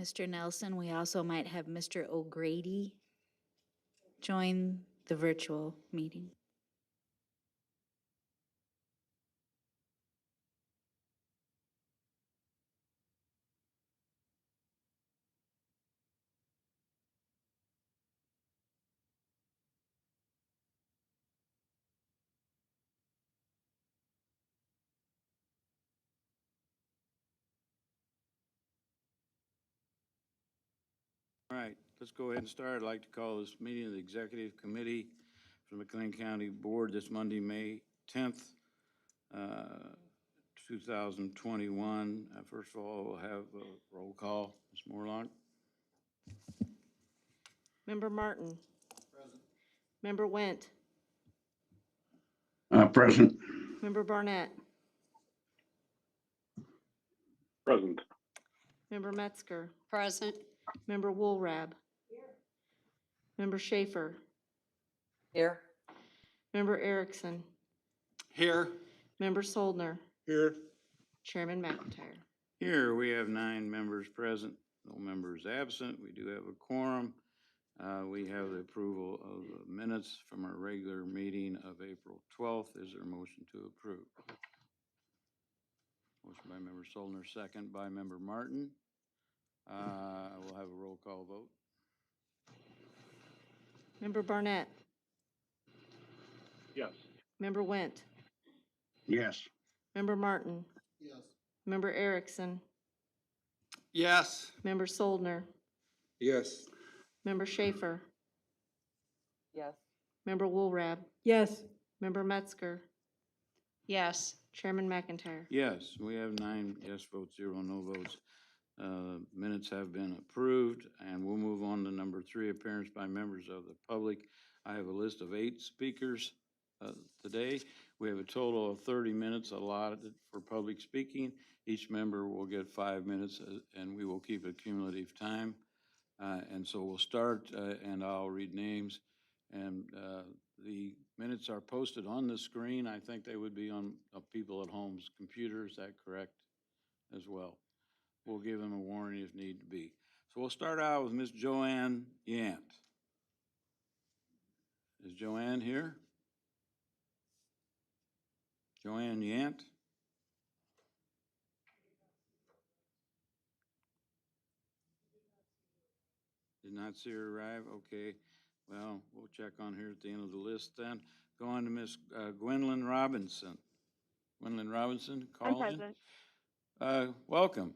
Mr. Nelson. We also might have Mr. O'Grady join the virtual meeting. All right, let's go ahead and start. I'd like to call this meeting of the Executive Committee for the McLean County Board this Monday, May 10th, 2021. First of all, we'll have a roll call. Ms. Morlock? Member Martin. Present. Member Went. Present. Member Barnett. Present. Member Metzger. Present. Member Woolrab. Member Schaefer. Here. Member Erickson. Here. Member Soldner. Here. Chairman McIntyre. Here, we have 9 members present, no members absent. We do have a quorum. We have the approval of the minutes from our regular meeting of April 12th. Is there a motion to approve? Motion by member Soldner, second by member Martin. We'll have a roll call vote. Member Barnett. Yes. Member Went. Yes. Member Martin. Yes. Member Erickson. Yes. Member Soldner. Yes. Member Schaefer. Yes. Member Woolrab. Yes. Member Metzger. Yes. Chairman McIntyre. Yes, we have 9 yes votes, 0 no votes. Minutes have been approved, and we'll move on to number 3, appearance by members of the public. I have a list of 8 speakers today. We have a total of 30 minutes allotted for public speaking. Each member will get 5 minutes, and we will keep a cumulative time. And so we'll start, and I'll read names. And the minutes are posted on the screen. I think they would be on people at home's computer. Is that correct as well? We'll give them a warning if need to be. So we'll start out with Ms. Joanne Yant. Is Joanne here? Joanne Yant? Did not see her arrive? Okay. Well, we'll check on her at the end of the list then. Go on to Ms. Gwendolyn Robinson. Gwendolyn Robinson, I'm calling. present. Welcome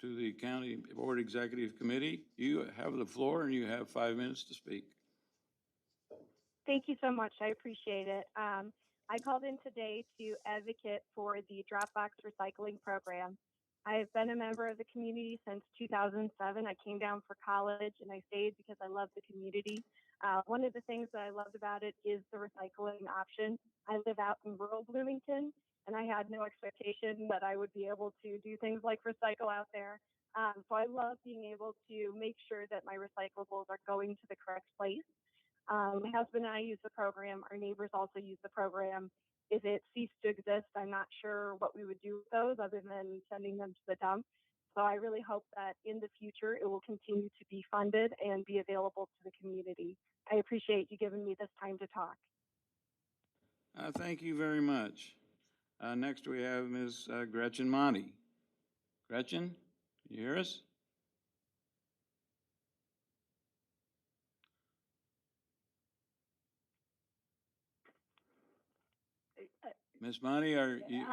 to the County Board Executive Committee. You have the floor and you have 5 minutes to speak. Thank you so much. I appreciate it. I called in today to advocate for the Dropbox recycling program. I've been a member of the community since 2007. I came down for college and I stayed because I love the community. One of the things that I loved about it is the recycling option. I live out in rural Bloomington, and I had no expectation that I would be able to do things like recycle out there. So I love being able to make sure that my recyclables are going to the correct place. My husband and I use the program. Our neighbors also use the program. If it ceased to exist, I'm not sure what we would do with those other than sending them to the dump. So I really hope that in the future it will continue to be funded and be available to the community. I appreciate you giving me this time to talk. Thank you very much. Next we have Ms. Gretchen Monty. Gretchen, can you hear us? Ms. Monty, are you,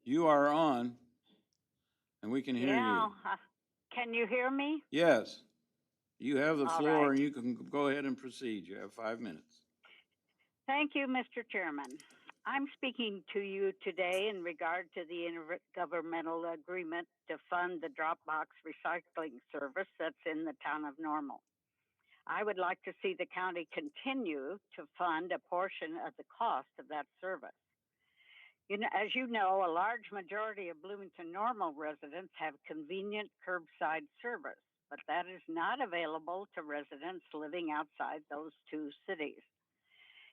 you are on and we can hear you. Can you hear me? Yes, you have the All floor right. and you can go ahead and proceed. You have 5 minutes. Thank you, Mr. Chairman. I'm speaking to you today in regard to the intergovernmental agreement to fund the Dropbox recycling service that's in the town of Normal. I would like to see the county continue to fund a portion of the cost of that service. As you know, a large majority of Bloomington Normal residents have convenient curbside service, but that is not available to residents living outside those 2 cities.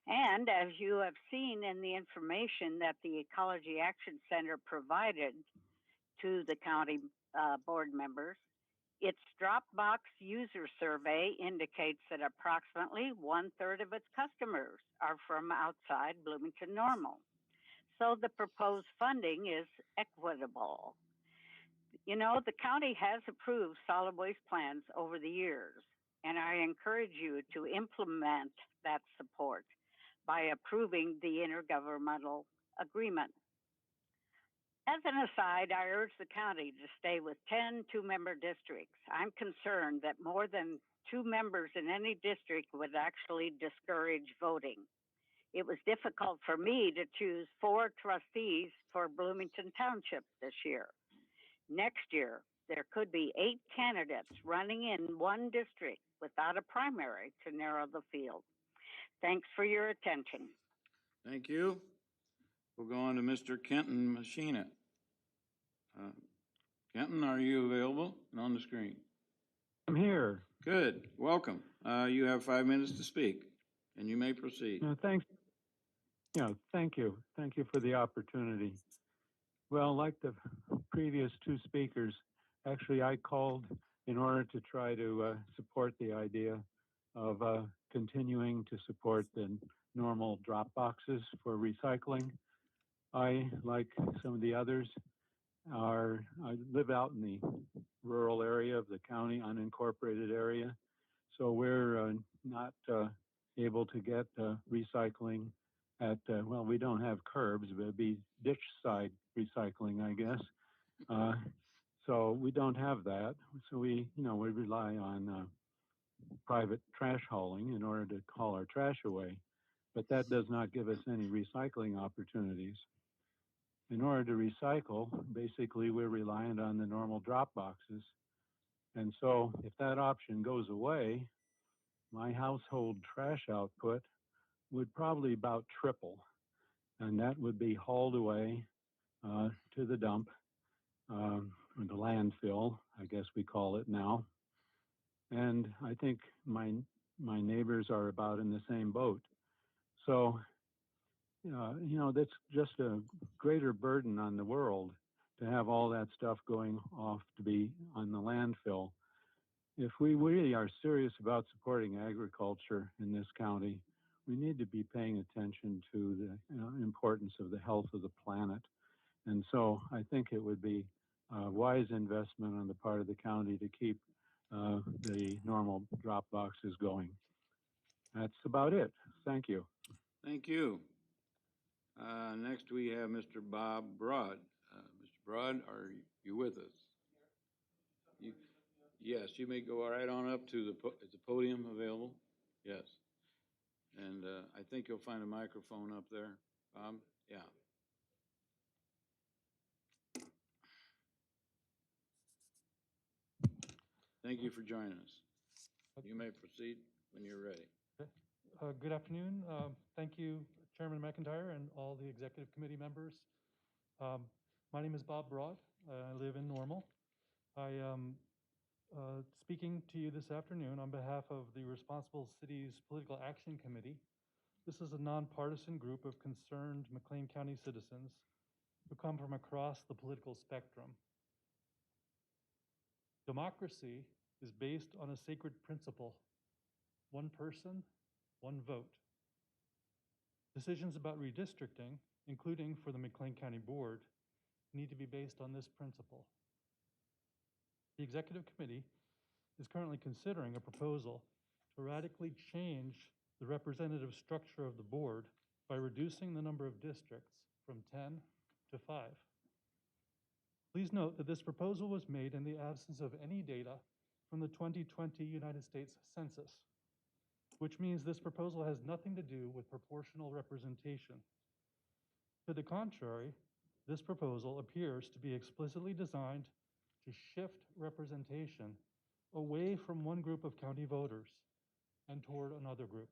And as you have seen in the information that the Ecology Action Center provided to the county board members, Its Dropbox user survey indicates that approximately 1/3 of its customers are from outside Bloomington Normal. So the proposed funding is equitable. You know, the county has approved solid waste plans over the years, and I encourage you to implement that support by approving the intergovernmental agreement. As an aside, I urge the county to stay with 10 two-member districts. I'm concerned that more than 2 members in any district would actually discourage voting. It was difficult for me to choose 4 trustees for Bloomington Township this year. Next year, there could be 8 candidates running in one district without a primary to narrow the field. Thanks for your attention. Thank you. We'll go on to Mr. Kenton Machina. Kenton, are you available and on the screen? I'm here. Good, welcome. You have 5 minutes to speak, and you may proceed. Thanks. Thank you. Thank you for the opportunity. Well, like the previous 2 speakers, actually I called in order to try to support the idea of continuing to support the normal drop boxes for recycling. I, like some of the others, I live out in the rural area of the county, unincorporated area. So we're not able to get recycling at, well, we don't have curbs, but it'd be ditch side recycling, I guess. So we don't have that. So we rely on private trash hauling in order to haul our trash away. But that does not give us any recycling opportunities. In order to recycle, basically we're reliant on the normal drop boxes. And so if that option goes away, my household trash output would probably about triple. And that would be hauled away to the dump, or the landfill, I guess we call it now. And I think my neighbors are about in the same boat. So, that's just a greater burden on the world to have all that stuff going off to be on the landfill. If we really are serious about supporting agriculture in this county, we need to be paying attention to the importance of the health of the planet. And so I think it would be a wise investment on the part of the county to keep the normal drop boxes going. That's about it. Thank you. Thank you. Next, we have Mr. Bob Broad. Mr. Broad, are you with us? Yes, you may go right on up to is the podium available? Yes. And I think you'll find a microphone up there, Bob. Yeah. Thank you for joining us. You may proceed when you're ready. Good afternoon. Thank you, Chairman McIntyre and all the executive committee members. My name is Bob Broad. I live in Normal. I am speaking to you this afternoon on behalf of the Responsible Cities Political Action Committee. This is a nonpartisan group of concerned McLean County citizens who come from across the political spectrum. Democracy is based on a sacred principle: one person, one vote. Decisions about redistricting, including for the McLean County Board, need to be based on this principle. The Executive Committee is currently considering a proposal to radically change the representative structure of the board by reducing the number of districts from 10 to 5. Please note that this proposal was made in the absence of any data from the 2020 United States Census, which means this proposal has nothing to do with proportional representation. To the contrary, this proposal appears to be explicitly designed to shift representation away from one group of county voters and toward another group.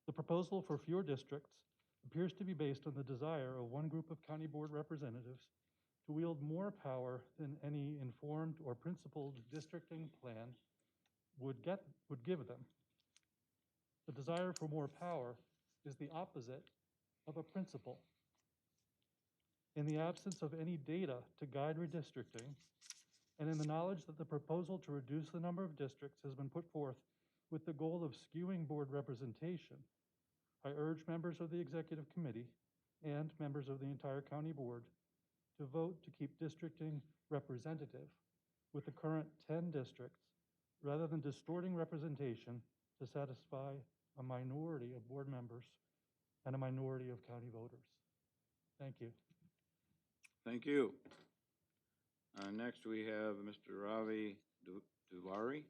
The proposal for fewer districts appears to be based on the desire of one group of county board representatives to wield more power than any informed or principled districting plan would give them. The desire for more power is the opposite of a principle. In the absence of any data to guide redistricting, and in the knowledge that the proposal to reduce the number of districts has been put forth with the goal of skewing board representation, I urge members of the Executive Committee and members of the entire County Board to vote to keep districting representative with the current 10 districts rather than distorting representation to satisfy a minority of board members and a minority of county voters. Thank you. Thank you. Next, we have Mr. Ravi Duvari.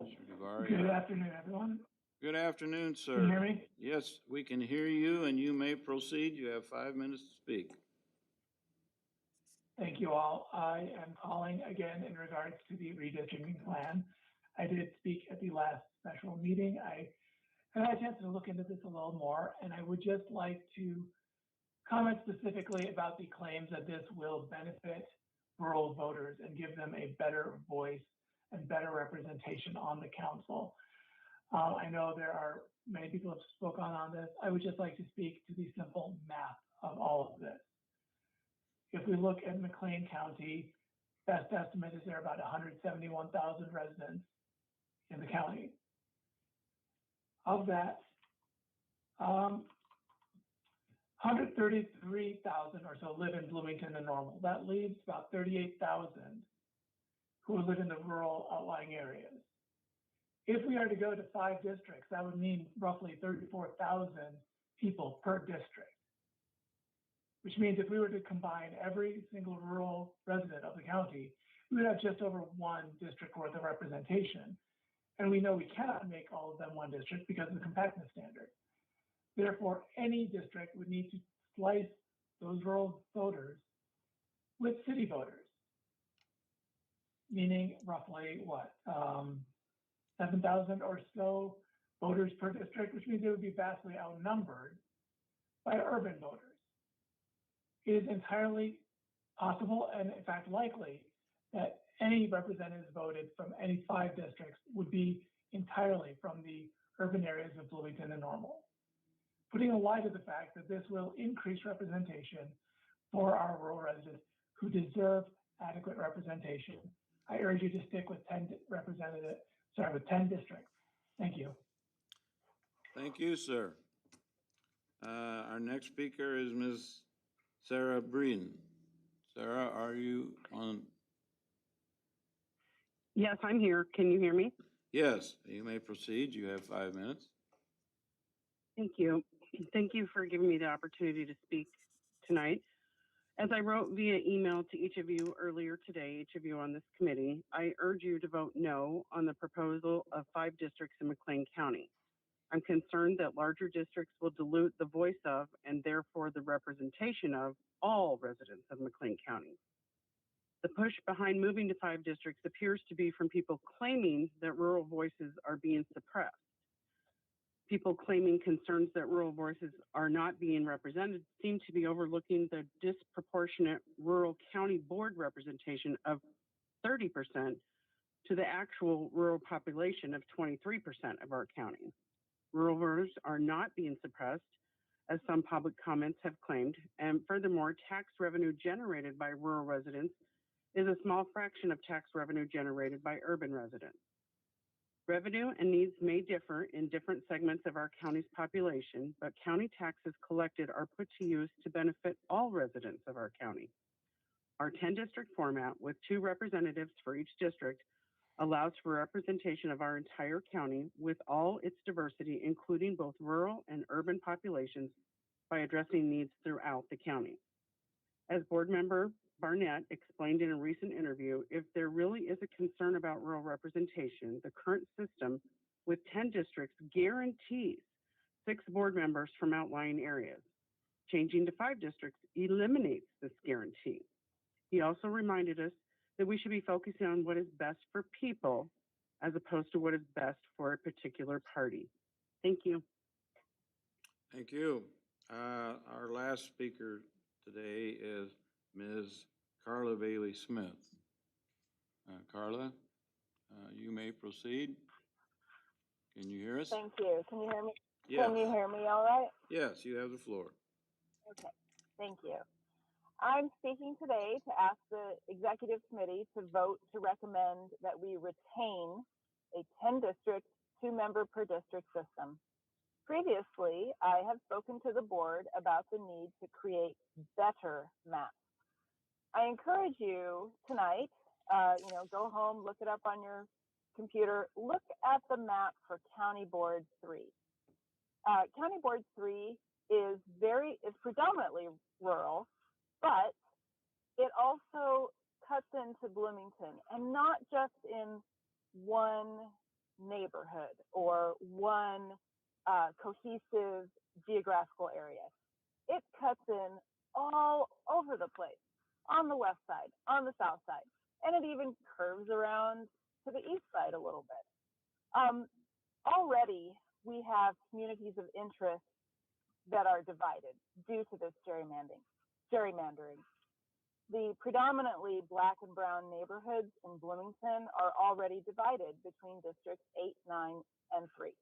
Mr. Duvari. Good afternoon, everyone. Good afternoon, sir. Can you hear me? Yes, we can hear you, and you may proceed. You have 5 minutes to speak. Thank you all. I am calling again in regards to the redistricting plan. I did speak at the last special meeting. I had a chance to look into this a little more, and I would just like to comment specifically about the claims that this will benefit rural voters and give them a better voice and better representation on the council. I know there are many people have spoken on this. I would just like to speak to the simple math of all of this. If we look at McLean County, best estimate is there are about 171,000 residents in the county. Of that, 133,000 or so live in Bloomington and Normal. That leaves about 38,000 who live in the rural outlying areas. If we are to go to 5 districts, that would mean roughly 34,000 people per district, which means if we were to combine every single rural resident of the county, we would have just over 1 district worth of representation. And we know we cannot make all of them 1 district because of the compactness standard. Therefore, any district would need to slice those rural voters with city voters, meaning roughly what, 7,000 or so voters per district, which means they would be vastly outnumbered by urban voters. It is entirely possible and in fact likely that any representatives voted from any 5 districts would be entirely from the urban areas of Bloomington and Normal. Putting a lie to the fact that this will increase representation for our rural residents who deserve adequate representation. I urge you to stick with 10 districts. Thank you. Thank you, sir. Our next speaker is Ms. Sarah Breen. Sarah, are you on? Yes, I'm here. Can you hear me? Yes, you may proceed. You have 5 minutes. Thank you. Thank you for giving me the opportunity to speak tonight. As I wrote via email to each of you earlier today, each of you on this committee, I urge you to vote no on the proposal of 5 districts in McLean County. I'm concerned that larger districts will dilute the voice of and therefore the representation of all residents of McLean County. The push behind moving to 5 districts appears to be from people claiming that rural voices are being suppressed. People claiming concerns that rural voices are not being represented seem to be overlooking the disproportionate rural county board representation of 30% to the actual rural population of 23% of our county. Rural voters are not being suppressed, as some public comments have claimed, and furthermore, tax revenue generated by rural residents is a small fraction of tax revenue generated by urban residents. Revenue and needs may differ in different segments of our county's population, but county taxes collected are put to use to benefit all residents of our county. Our 10-district format with 2 representatives for each district allows for representation of our entire county with all its diversity, including both rural and urban populations, by addressing needs throughout the county. As Board Member Barnett explained in a recent interview, if there really is a concern about rural representation, the current system with 10 districts guarantees 6 board members from outlying areas. Changing to 5 districts eliminates this guarantee. He also reminded us that we should be focusing on what is best for people as opposed to what is best for a particular party. Thank you. Thank you. Our last speaker today is Ms. Carla Bailey Smith. Carla, you may proceed. Can you hear us? Thank you. Can you hear me? Yes. Can you hear me all right? Yes, you have the floor. Okay. Thank you. I'm speaking today to ask the executive committee to vote to recommend that we retain a 10-district, 2-member per district system. Previously, I have spoken to the board about the need to create better maps. I encourage you tonight, go home, look it up on your computer, look at the map for County Board 3. County Board 3 is predominantly rural, but it also cuts into Bloomington, and not just in one neighborhood or one cohesive geographical area. It cuts in all over the place, on the west side, on the south side, and it even curves around to the east side a little bit. Already, we have communities of interest that are divided due to this gerrymandering. The predominantly Black and brown neighborhoods in Bloomington are already divided between districts 8, 9, and 3.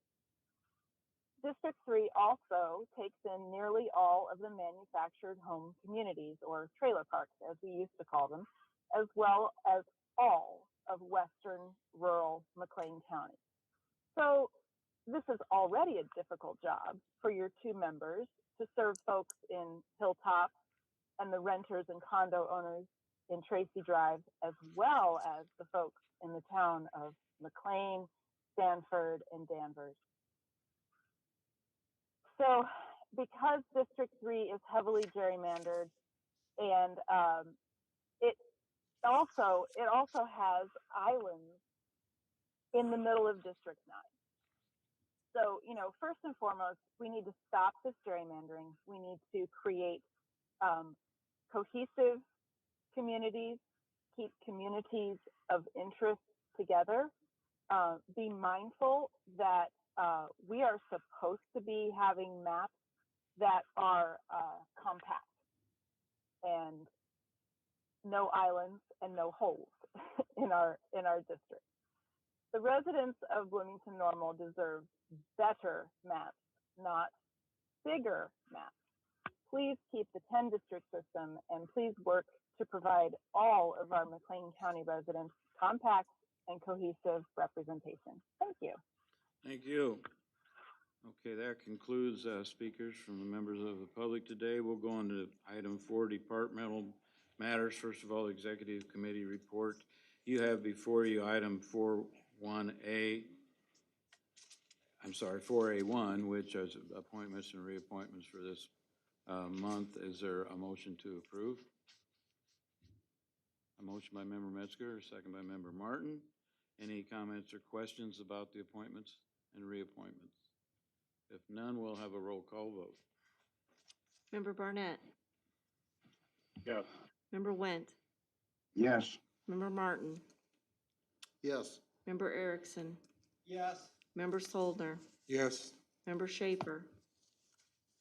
District 3 also takes in nearly all of the manufactured home communities, or trailer parks as we used to call them, as well as all of western rural McLean County. So this is already a difficult job for your 2 members to serve folks in Hilltop and the renters and condo owners in Tracy Drive, as well as the folks in the town of McLean, Stanford, and Danvers. So because District 3 is heavily gerrymandered, and it also has islands in the middle of District 9. So, first and foremost, we need to stop this gerrymandering. We need to create cohesive communities, keep communities of interest together, be mindful that we are supposed to be having maps that are compact and no islands and no holes in our district. The residents of Bloomington Normal deserve better maps, not bigger maps. Please keep the 10-district system, and please work to provide all of our McLean County residents compact and cohesive representation. Thank you. Thank you. Okay, that concludes speakers from the members of the public today. We'll go on to item 4, departmental matters. First of all, executive committee report. You have before you item 4A1, which is appointments and reappointments for this month. Is there a motion to approve? A motion by Member Metzger, a second by Member Martin. Any comments or questions about the appointments and reappointments? If none, we'll have a roll call vote. Member Barnett, Yes. Member Went, Yes. Member Martin, Yes. Member Erickson, Yes. Member Soldner, Yes. Member Schaefer,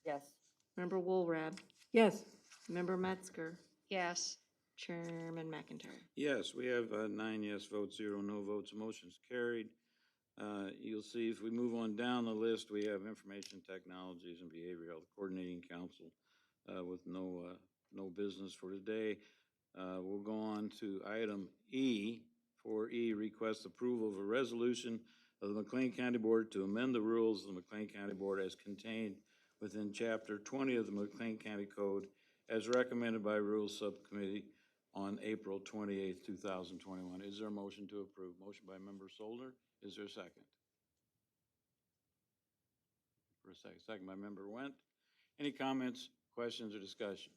Yes. Member Woolrab, Yes. Member Metzger, Yes. Chairman McIntyre. Yes, we have 9 yes votes, 0 no votes. Motion's carried. You'll see if we move on down the list, we have Information Technologies and Behavioral Health Coordinating Council with no business for today. We'll go on to item E. 4E, request approval of a resolution of the McLean County Board to amend the rules of the McLean County Board as contained within Chapter 20 of the McLean County Code as recommended by Rules Subcommittee on April 28th, 2021. Is there a motion to approve? Motion by Member Solder. Is there a second? For a second. Second by Member Went. Any comments, questions, or discussion?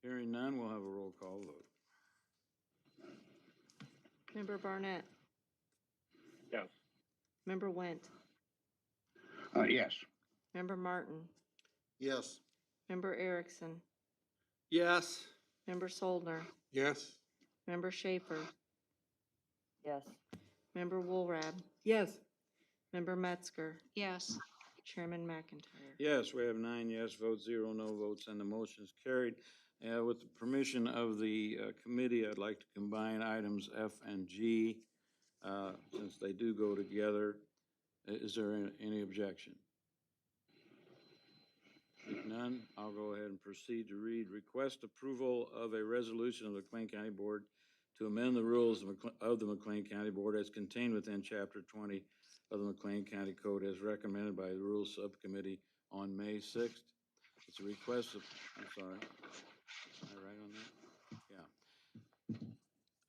Hearing none, we'll have a roll call vote. Member Barnett, Yes. Member Went, Yes. Member Martin, Yes. Member Erickson, Yes. Member Soldner, Yes. Member Schaefer, Yes. Member Woolrab, Yes. Member Metzger, Yes. Chairman McIntyre. Yes, we have 9 yes votes, 0 no votes, and the motion is carried. With the permission of the committee, I'd like to combine items F and G since they do go together. Is there any objection? If none, I'll go ahead and proceed to read. Request approval of a resolution of the McLean County Board to amend the rules of the McLean County Board as contained within Chapter 20 of the McLean County Code as recommended by the Rules Subcommittee on May 6th. It's a request of, I'm sorry, am I right on that?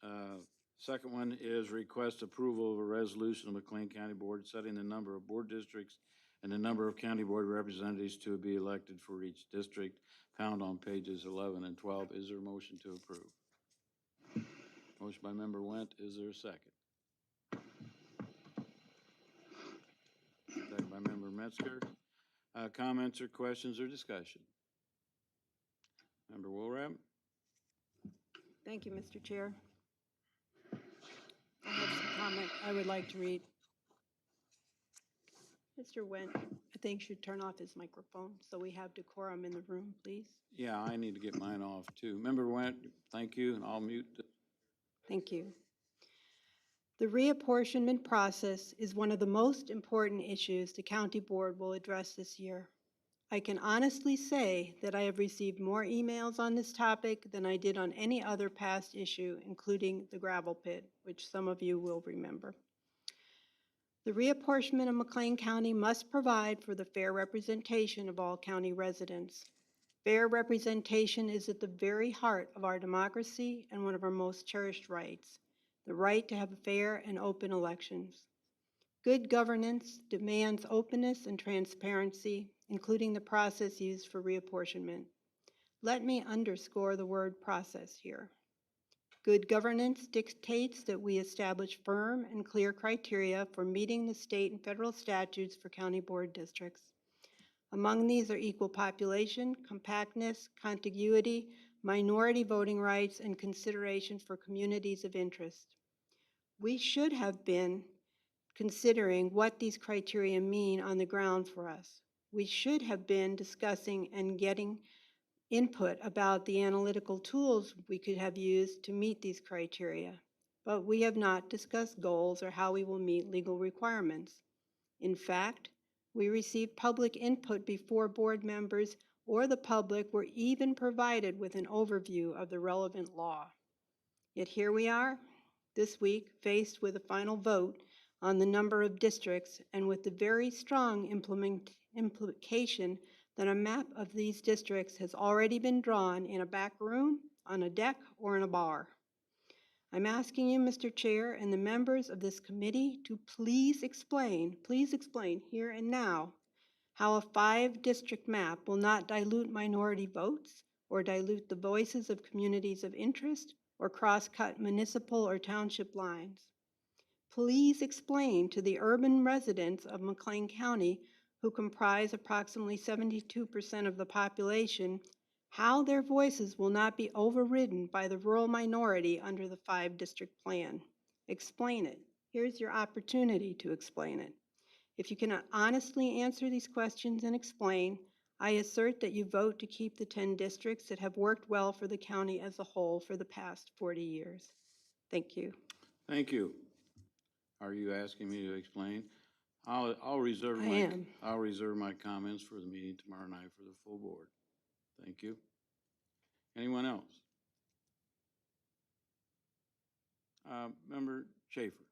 Yeah. Second one is request approval of a resolution of McLean County Board setting the number of board districts and the number of county board representatives to be elected for each district, found on pages 11 and 12. Is there a motion to approve? Motion by member Went. Is there a second? Second by member Metzger. Comments or questions or discussion? Member Woolrab? Thank you, Mr. Chair. I have some comment I would like to read. Mr. Wendt, I think should turn off his microphone so we have decorum in the room, please. Yeah, I need to get mine off too. Member Went, thank you, and I'll mute. Thank you. The reapportionment process is one of the most important issues the county board will address this year. I can honestly say that I have received more emails on this topic than I did on any other past issue, including the gravel pit, which some of you will remember. The reapportionment of McLean County must provide for the fair representation of all county residents. Fair representation is at the very heart of our democracy and one of our most cherished rights, the right to have fair and open elections. Good governance demands openness and transparency, including the process used for reapportionment. Let me underscore the word process here. Good governance dictates that we establish firm and clear criteria for meeting the state and federal statutes for county board districts. Among these are equal population, compactness, contiguity, minority voting rights, and consideration for communities of interest. We should have been considering what these criteria mean on the ground for us. We should have been discussing and getting input about the analytical tools we could have used to meet these criteria, but we have not discussed goals or how we will meet legal requirements. In fact, we received public input before board members or the public were even provided with an overview of the relevant law. Yet here we are, this week, faced with a final vote on the number of districts and with the very strong implication that a map of these districts has already been drawn in a back room, on a deck, or in a bar. I'm asking you, Mr. Chair, and the members of this committee to please explain here and now how a 5-district map will not dilute minority votes or dilute the voices of communities of interest or cross-cut municipal or township lines. Please explain to the urban residents of McLean County, who comprise approximately 72% of the population, how their voices will not be overridden by the rural minority under the 5-district plan. Explain it. Here's your opportunity to explain it. If you cannot honestly answer these questions and explain, I assert that you vote to keep the 10 districts that have worked well for the county as a whole for the past 40 years. Thank you. Thank you. Are you asking me to explain? I'll reserve my comments for the meeting tomorrow night for the full board. Thank you. Anyone else? Member Schaefer.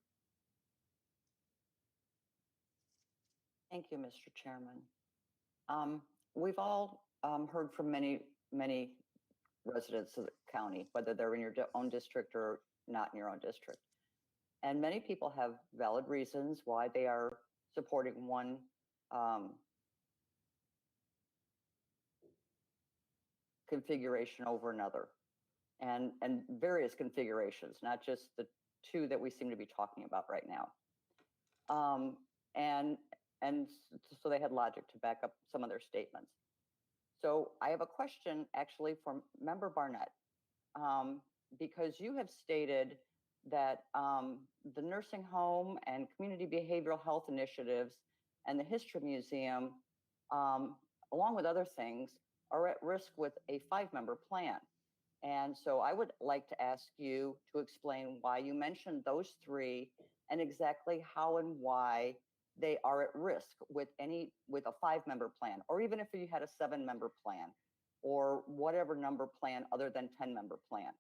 Thank you, Mr. Chairman. We've all heard from many residents of the county, whether they're in your own district or not in your own district. And many people have valid reasons why they are supporting one configuration over another, and various configurations, not just the 2 that we seem to be talking about right now. And so they had logic to back up some of their statements. So I have a question actually from Member Barnett, because you have stated that the nursing home and community behavioral health initiatives and the History Museum, along with other things, are at risk with a 5-member plan. And so I would like to ask you to explain why you mentioned those 3 and exactly how and why they are at risk with a 5-member plan, or even if you had a 7-member plan, or whatever number plan other than 10-member plan.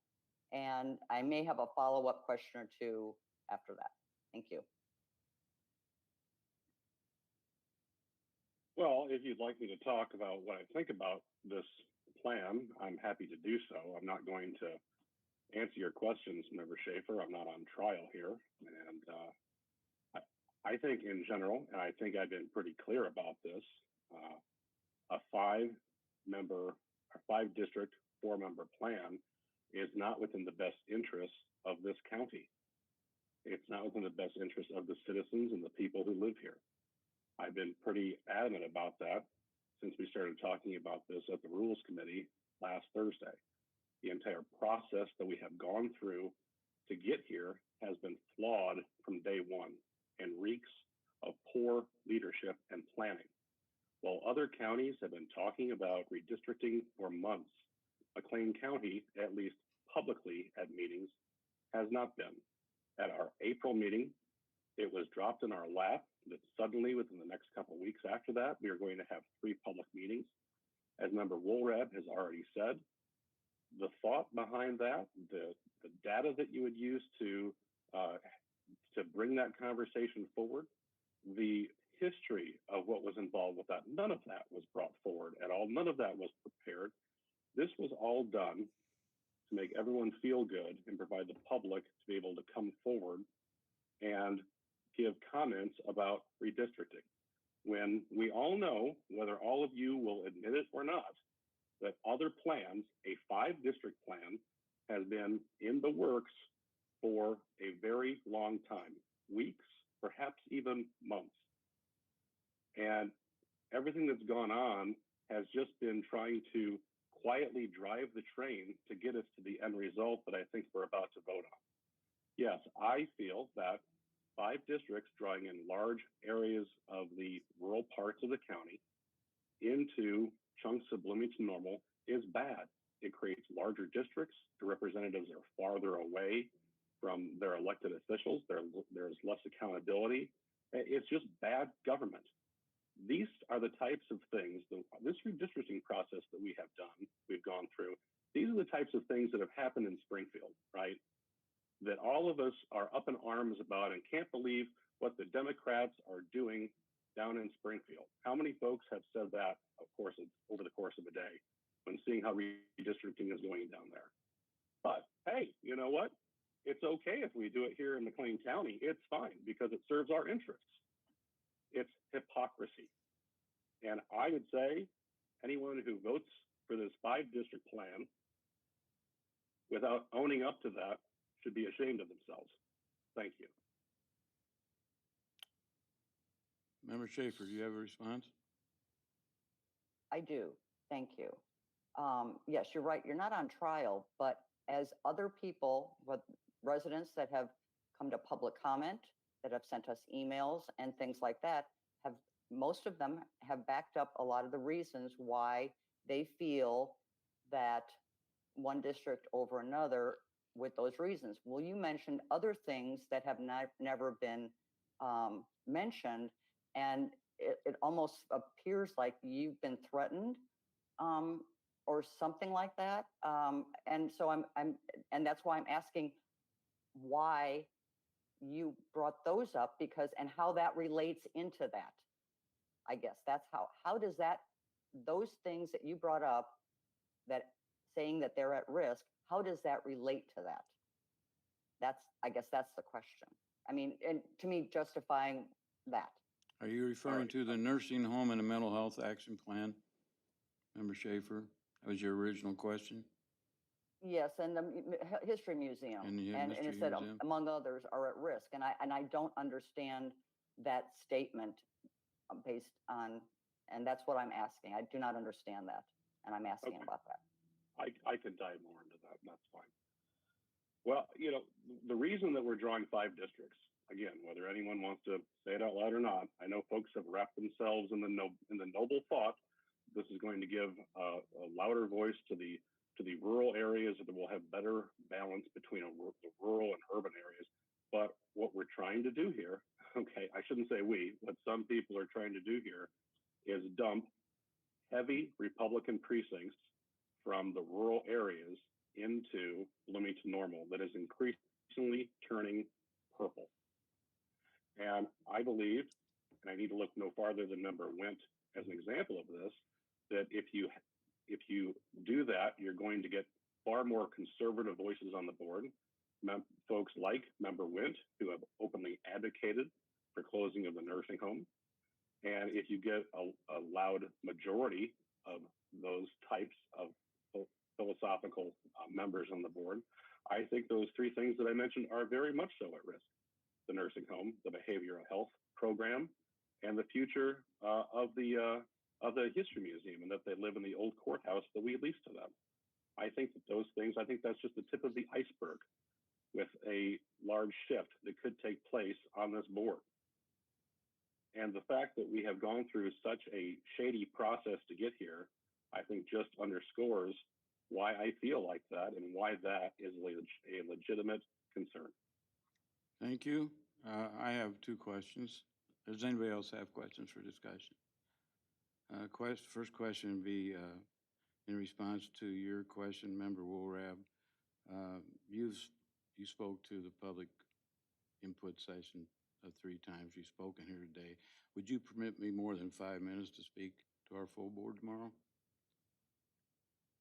And I may have a follow-up question or two after that. Thank you. Well, if you'd like me to talk about what I think about this plan, I'm happy to do so. I'm not going to answer your questions, Member Schaefer. I'm not on trial here. And I think in general, and I think I've been pretty clear about this, a 5-member, or 5-district, 4-member plan is not within the best interests of this county. It's not within the best interest of the citizens and the people who live here. I've been pretty adamant about that since we started talking about this at the Rules Committee last Thursday. The entire process that we have gone through to get here has been flawed from day one and reeks of poor leadership and planning. While other counties have been talking about redistricting for months, McLean County, at least publicly at meetings, has not been. At our April meeting, it was dropped in our lap that suddenly within the next couple of weeks after that, we are going to have 3 public meetings. As Member Woolrab has already said, the thought behind that, the data that you would use to bring that conversation forward, the history of what was involved with that, none of that was brought forward at all. None of that was prepared. This was all done to make everyone feel good and provide the public to be able to come forward and give comments about redistricting. When we all know, whether all of you will admit it or not, that other plans, a 5-district plan, has been in the works for a very long time, weeks, perhaps even months. And everything that's gone on has just been trying to quietly drive the train to get us to the end result that I think we're about to vote on. Yes, I feel that 5 districts drawing in large areas of the rural parts of the county into chunks of Bloomington Normal is bad. It creates larger districts. The representatives are farther away from their elected officials. There's less accountability. It's just bad government. These are the types of things, this redistricting process that we have done, we've gone through, these are the types of things that have happened in Springfield, right? That all of us are up in arms about and can't believe what the Democrats are doing down in Springfield. How many folks have said that, of course, over the course of a day when seeing how redistricting is going down there? But hey, you know what? It's okay if we do it here in McLean County. It's fine because it serves our interests. It's hypocrisy. And I would say anyone who votes for this 5-district plan without owning up to that should be ashamed of themselves. Thank you. Member Schaefer, do you have a response? I do. Thank you. Yes, you're right. You're not on trial, but as other people, residents that have come to public comment, that have sent us emails and things like that, most of them have backed up a lot of the reasons why they feel that one district over another with those reasons. Well, you mentioned other things that have never been mentioned, and it almost appears like you've been threatened or something like that. And so and that's why I'm asking why you brought those up, because and how that relates into that. I guess that's how does that, those things that you brought up, that saying that they're at risk, how does that relate to that? I guess that's the question. I mean, and to me, justifying that. Are you referring to the nursing home and the mental health action plan? Member Schaefer, that was your original question? Yes, and the History Museum, And the and History it said Museum. among others are at risk, and I don't understand that statement based on, and that's what I'm asking. I do not understand that, and I'm asking Okay. about that. I can dive more into that, and that's fine. Well, you know, the reason that we're drawing 5 districts, again, whether anyone wants to say it out loud or not, I know folks have wrapped themselves in the noble thought this is going to give a louder voice to the rural areas, that will have better balance between the rural and urban areas. But what we're trying to do here, okay, I shouldn't say we, what some people are trying to do here is dump heavy Republican precincts from the rural areas into Bloomington Normal that is increasingly turning purple. And I believe, and I need to look no farther than Member Went as an example of this, that if you do that, you're going to get far more conservative voices on the board. Folks like Member Went, who have openly advocated for closing of the nursing home. And if you get a loud majority of those types of philosophical members on the board, I think those three things that I mentioned are very much so at risk. The nursing home, the behavioral health program, and the future of the history museum, and that they live in the old courthouse that we leased to them. I think that those things, I think that's just the tip of the iceberg with a large shift that could take place on this board. And the fact that we have gone through such a shady process to get here, I think just underscores why I feel like that and why that is a legitimate concern. Thank you. I have two questions. Does anybody else have questions for discussion? First question would be in response to your question, Member Woolrab. You spoke to the public input session 3 times. You've spoken here today. Would you permit me more than 5 minutes to speak to our full board tomorrow?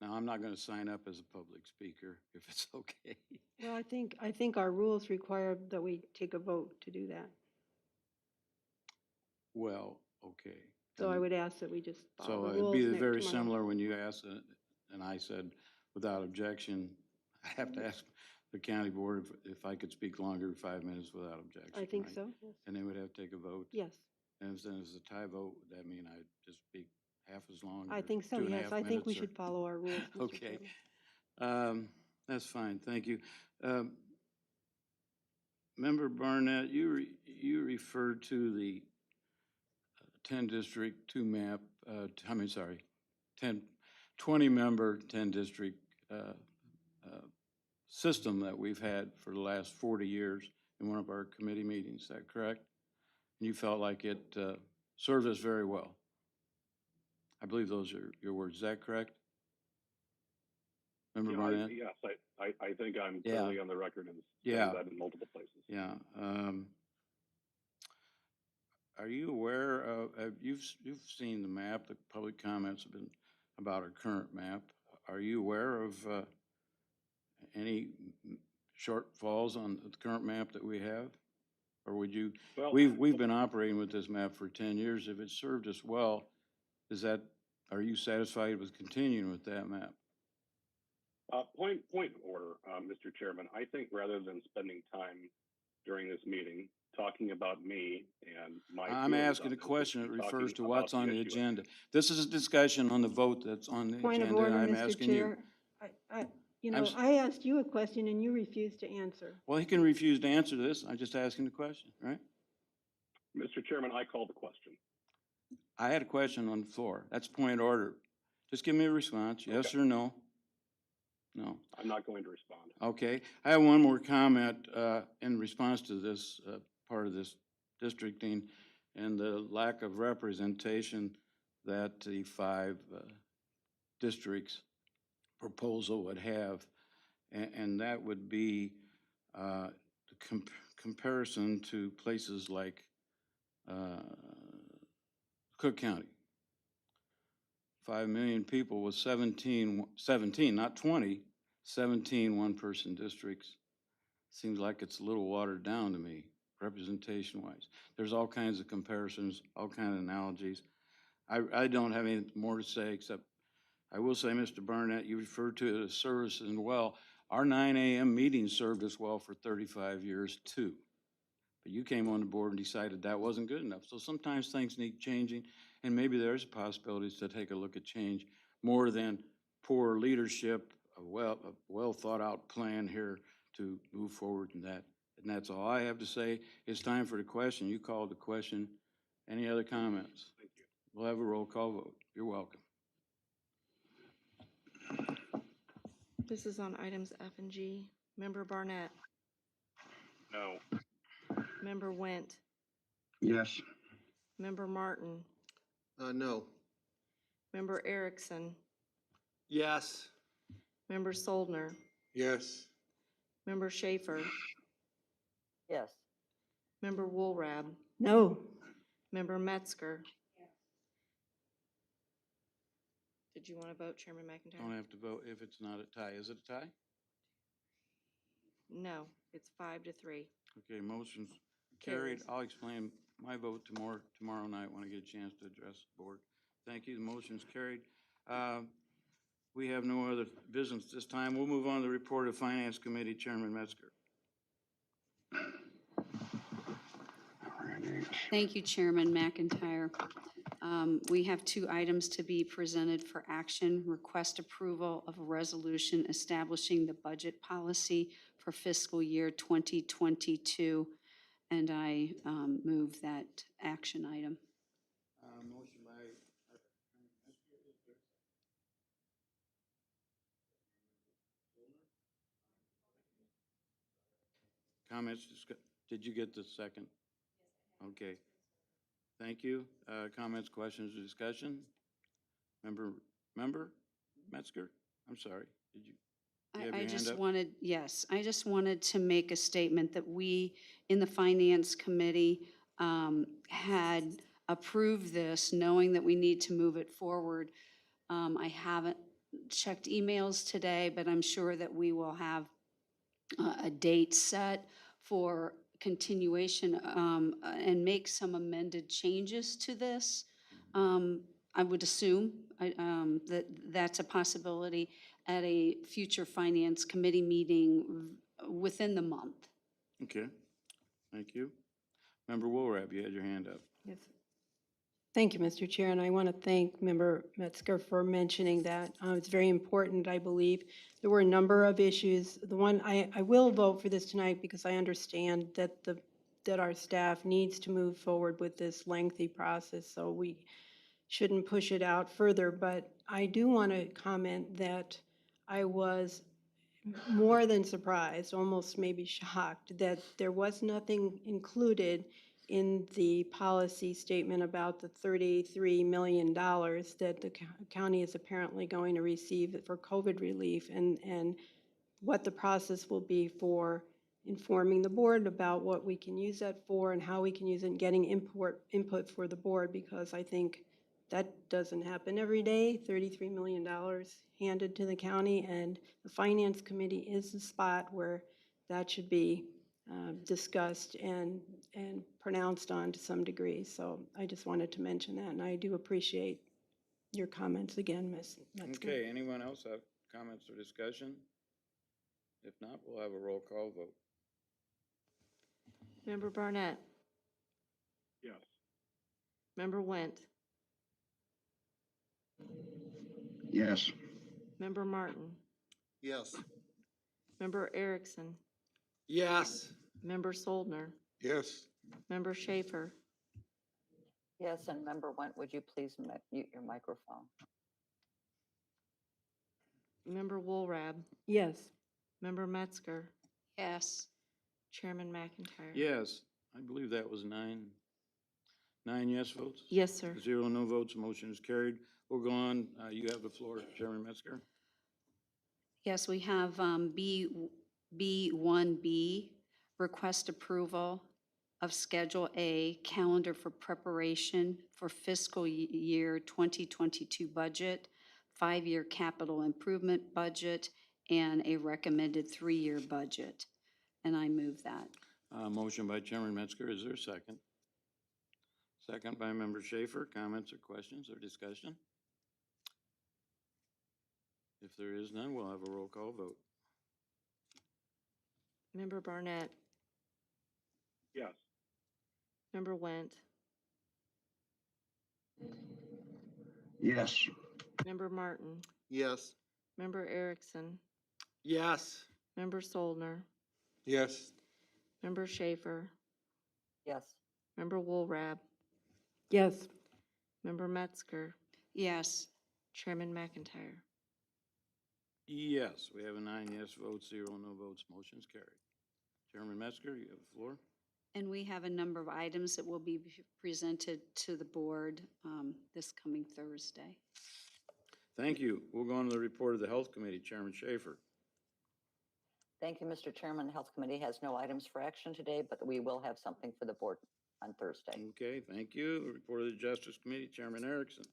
Now, I'm not going to sign up as a public speaker if it's okay. Well, I think our rules require that we take a vote to do that. Well, okay. So I would ask that we just So follow the it'd rules be tomorrow. very similar when you asked, and I said, without objection. I have to ask the county board if I could speak longer than 5 minutes without objection. I think right? so, yes. And they would have to take a vote? Yes, And then as a tie vote, would that mean I'd just speak half as long? I or think so, 2.5 yes. I think we minutes, or- should follow our rules, Mr. Okay. Chairman. That's fine, thank you. Member Barnett, you referred to the 10 district 2 map, 20 member 10 district system that we've had for the last 40 years in one of our committee meetings. Is that correct? And you felt like it served us very well. I believe those are your words. Is that correct? Member Barnett? Yes, I think I'm Yeah. clearly on the record and Yeah. that in multiple places. Yeah. Are you aware of, you've seen the map, the public comments have been about our current map. Are you aware of any shortfalls on the current map that we have? Or would you, Well, we've been operating with this map for 10 years. If it served us well, are you satisfied with continuing with that map? Point of order, Mr. Chairman. I think rather than spending time during this meeting talking about me and my I'm feelings asking on a this, question that we should be refers to talking what's about on the issue at agenda. hand. This is a discussion on the vote that's on the Point of agenda, order, and I'm Mr. asking you. Chair. I asked you a question and you refused to answer. Well, he can refuse to answer this. I'm just asking the question, right? Mr. Chairman, I call the question. I had a question on the floor. That's point of order. Just give me a response, yes Okay. or no? No. I'm not going to respond. Okay. I have one more comment in response to this part of this districting and the lack of representation that the 5 districts proposal would have. And that would be the comparison to places like Cook County. 5 million people with 17, not 20, 17 one-person districts. Seems like it's a little watered down to me, representation-wise. There's all kinds of comparisons, all kinds of analogies. I don't have anything more to say except I will say, Mr. Barnett, you referred to it as service as well. Our 9 a.m. meeting served us well for 35 years too. But you came on the board and decided that wasn't good enough. So sometimes things need changing, and maybe there's possibilities to take a look at change more than poor leadership, a well thought out plan here to move forward in that. And that's all I have to say. It's time for the question. You called the question. Any other comments? Thank you. We'll have a roll call vote. You're welcome. This is on items F and G. Member Barnett, No. Member Went, Yes. Member Martin, No. Member Erickson, Yes. Member Soldner, Yes. Member Schaefer, Yes. Member Woolrab, No. Member Metzger. Did you want to vote, Chairman McIntyre? Don't have to vote if it's not a tie. Is it a tie? No, it's 5-3. Okay, motion's carried. Carries. I'll explain my vote tomorrow night when I get a chance to address the board. Thank you. The motion's carried. We have no other business this time. We'll move on to the report of Finance Committee, Chairman Metzger. Thank you, Chairman McIntyre. We have 2 items to be presented for action. Request approval of a resolution establishing the budget policy for fiscal year 2022, and I move that action item. Motion by comments, did you get the second? Okay. Thank you. Comments, questions, or discussion? Member Metzger? I'm sorry, did you? You have I your hand just up? wanted, yes, I just wanted to make a statement that we, in the Finance Committee, had approved this, knowing that we need to move it forward. I haven't checked emails today, but I'm sure that we will have a date set for continuation and make some amended changes to this. I would assume that that's a possibility at a future Finance Committee meeting within the month. Okay, thank you. Member Woolrab, you had your hand up. Yes. Thank you, Mr. Chair, and I want to thank Member Metzger for mentioning that. It's very important, I believe. There were a number of issues. The one, I will vote for this tonight because I understand that that our staff needs to move forward with this lengthy process, so we shouldn't push it out further. But I do want to comment that I was more than surprised, almost maybe shocked, that there was nothing included in the policy statement about the $33 million that the county is apparently going to receive for COVID relief, and what the process will be for informing the board about what we can use that for and how we can use it, and getting input for the board, because I think that doesn't happen every day. $33 million handed to the county, and the Finance Committee is the spot where that should be discussed and pronounced on to some degree. So I just wanted to mention that, and I do appreciate your comments again, Ms. Metzger. Okay, anyone else have comments or discussion? If not, we'll have a roll call vote. Member Barnett, Yes. Member Wendt, Yes. Member Martin, Yes. Member Erickson, Yes. Member Soldner, Yes. Member Schaefer, Yes, and Member Went, would you please mute your microphone? Member Woolrab, Yes. Member Metzger, Yes. Chairman McIntyre. Yes, I believe that was 9 yes votes? Yes, sir. 0 no votes, motion is carried. We'll go on. You have the floor, Chairman Metzger. Yes, we have B1B, request approval of Schedule A, calendar for preparation for fiscal year 2022 budget, 5-year capital improvement budget, and a recommended 3-year budget. And I move that. Motion by Chairman Metzger. Is there a second? Second by Member Schaefer. Comments or questions or discussion? If there is none, we'll have a roll call vote. Member Barnett, Yes. Member Wendt, Yes. Member Martin, Yes. Member Erickson, Yes. Member Soldner, Yes. Member Schaefer, Yes. Member Woolrab, Yes. Member Metzger, Yes. Chairman McIntyre. Yes, we have a 9 yes votes, 0 no votes. Motion is carried. Chairman Metzger, you have the floor. And we have a number of items that will be presented to the board this coming Thursday. Thank you. We'll go on to the report of the Health Committee. Chairman Schaefer. Thank you, Mr. Chairman. The Health Committee has no items for action today, but we will have something for the board on Thursday. Okay, thank you. Report of the Justice Committee. Chairman Erickson.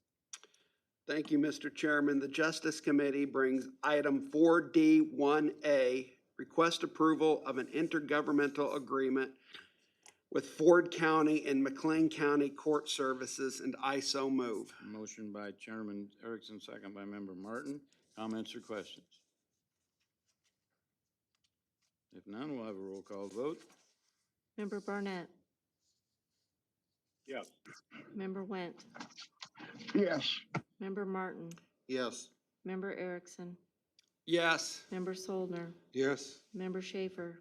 Thank you, Mr. Chairman. The Justice Committee brings item 4D1A, request approval of an intergovernmental agreement with Ford County and McLean County Court Services, and I so move. Motion by Chairman Erickson, second by Member Martin. Comments or questions? If none, we'll have a roll call vote. Member Barnett, Yes. Member Went, Yes. Member Martin, Yes. Member Erickson, Yes. Member Soldner, Yes. Member Schaefer,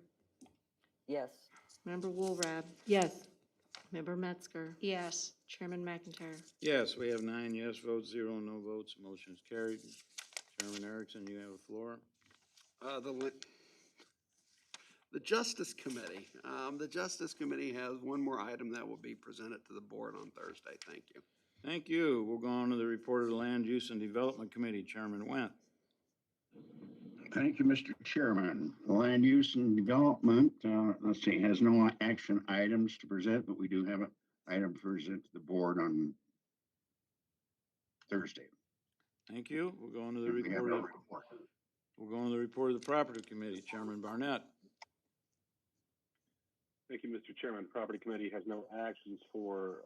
Yes. Member Woolrab, Yes. Member Metzger, Yes. Chairman McIntyre. Yes, we have 9 yes votes, 0 no votes. Motion is carried. Chairman Erickson, you have the floor. The Justice Committee. The Justice Committee has one more item that will be presented to the board on Thursday. Thank you. Thank you. We'll go on to the report of the Land Use and Development Committee. Chairman Wendt. Thank you, Mr. Chairman. The Land Use and Development, let's see, has no action items to present, but we do have an item to present to the board on Thursday. Thank you. We'll go on to the We have report no of, report. we'll go on to the report of the Property Committee. Chairman Barnett. Thank you, Mr. Chairman. Property Committee has no actions for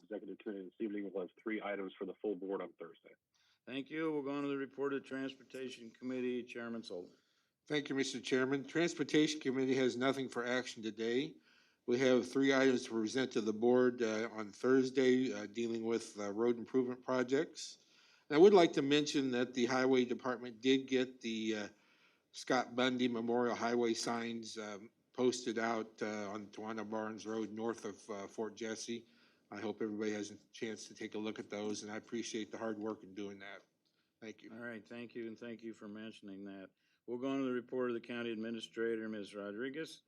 Executive Committee this evening. We'll have 3 items for the full board on Thursday. Thank you. We'll go on to the report of the Transportation Committee. Chairman Solomon. Thank you, Mr. Chairman. Transportation Committee has nothing for action today. We have 3 items to present to the board on Thursday dealing with road improvement projects. And I would like to mention that the Highway Department did get the Scott Bundy Memorial Highway signs posted out on Tawana Barnes Road north of Fort Jesse. I hope everybody has a chance to take a look at those, and I appreciate the hard work in doing that. Thank you. All right, thank you, and thank you for mentioning that. We'll go on to the report of the County Administrator, Ms. Rodriguez.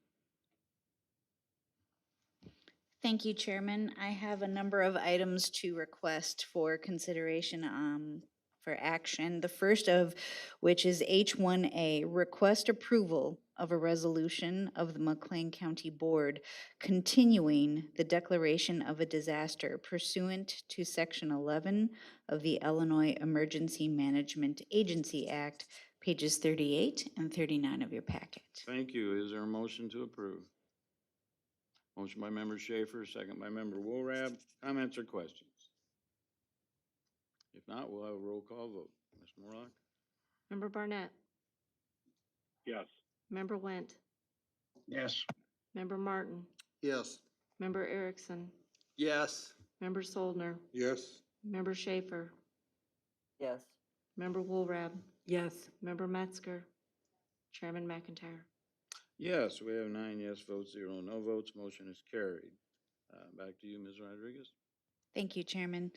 Thank you, Chairman. I have a number of items to request for consideration for action. The first of which is H1A, request approval of a resolution of the McLean County Board continuing the declaration of a disaster pursuant to Section 11 of the Illinois Emergency Management Agency Act, pages 38 and 39 of your packet. Thank you. Is there a motion to approve? Motion by Member Schaefer, second by Member Woolrab. Comments or questions? If not, we'll have a roll call vote. Ms. Morlock? Member Barnett, Yes. Member Went, Yes. Member Martin, Yes. Member Erickson, Yes. Member Soldner, Yes. Member Schaefer, Yes. Member Woolrab, Yes. Member Metzger, Chairman McIntyre. Yes, we have 9 yes votes, 0 no votes. Motion is carried. Back to you, Ms. Rodriguez. Thank you, Chairman.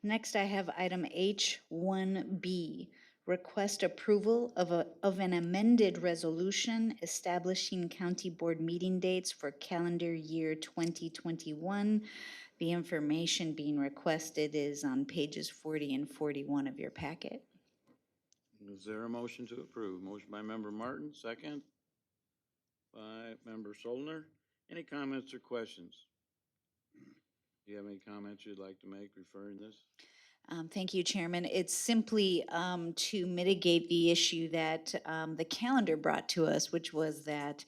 Next, I have item H1B, request approval of an amended resolution establishing county board meeting dates for calendar year 2021. The information being requested is on pages 40 and 41 of your packet. Is there a motion to approve? Motion by Member Martin, second by Member Soldner. Any comments or questions? Do you have any comments you'd like to make referring this? Thank you, Chairman. It's simply to mitigate the issue that the calendar brought to us, which was that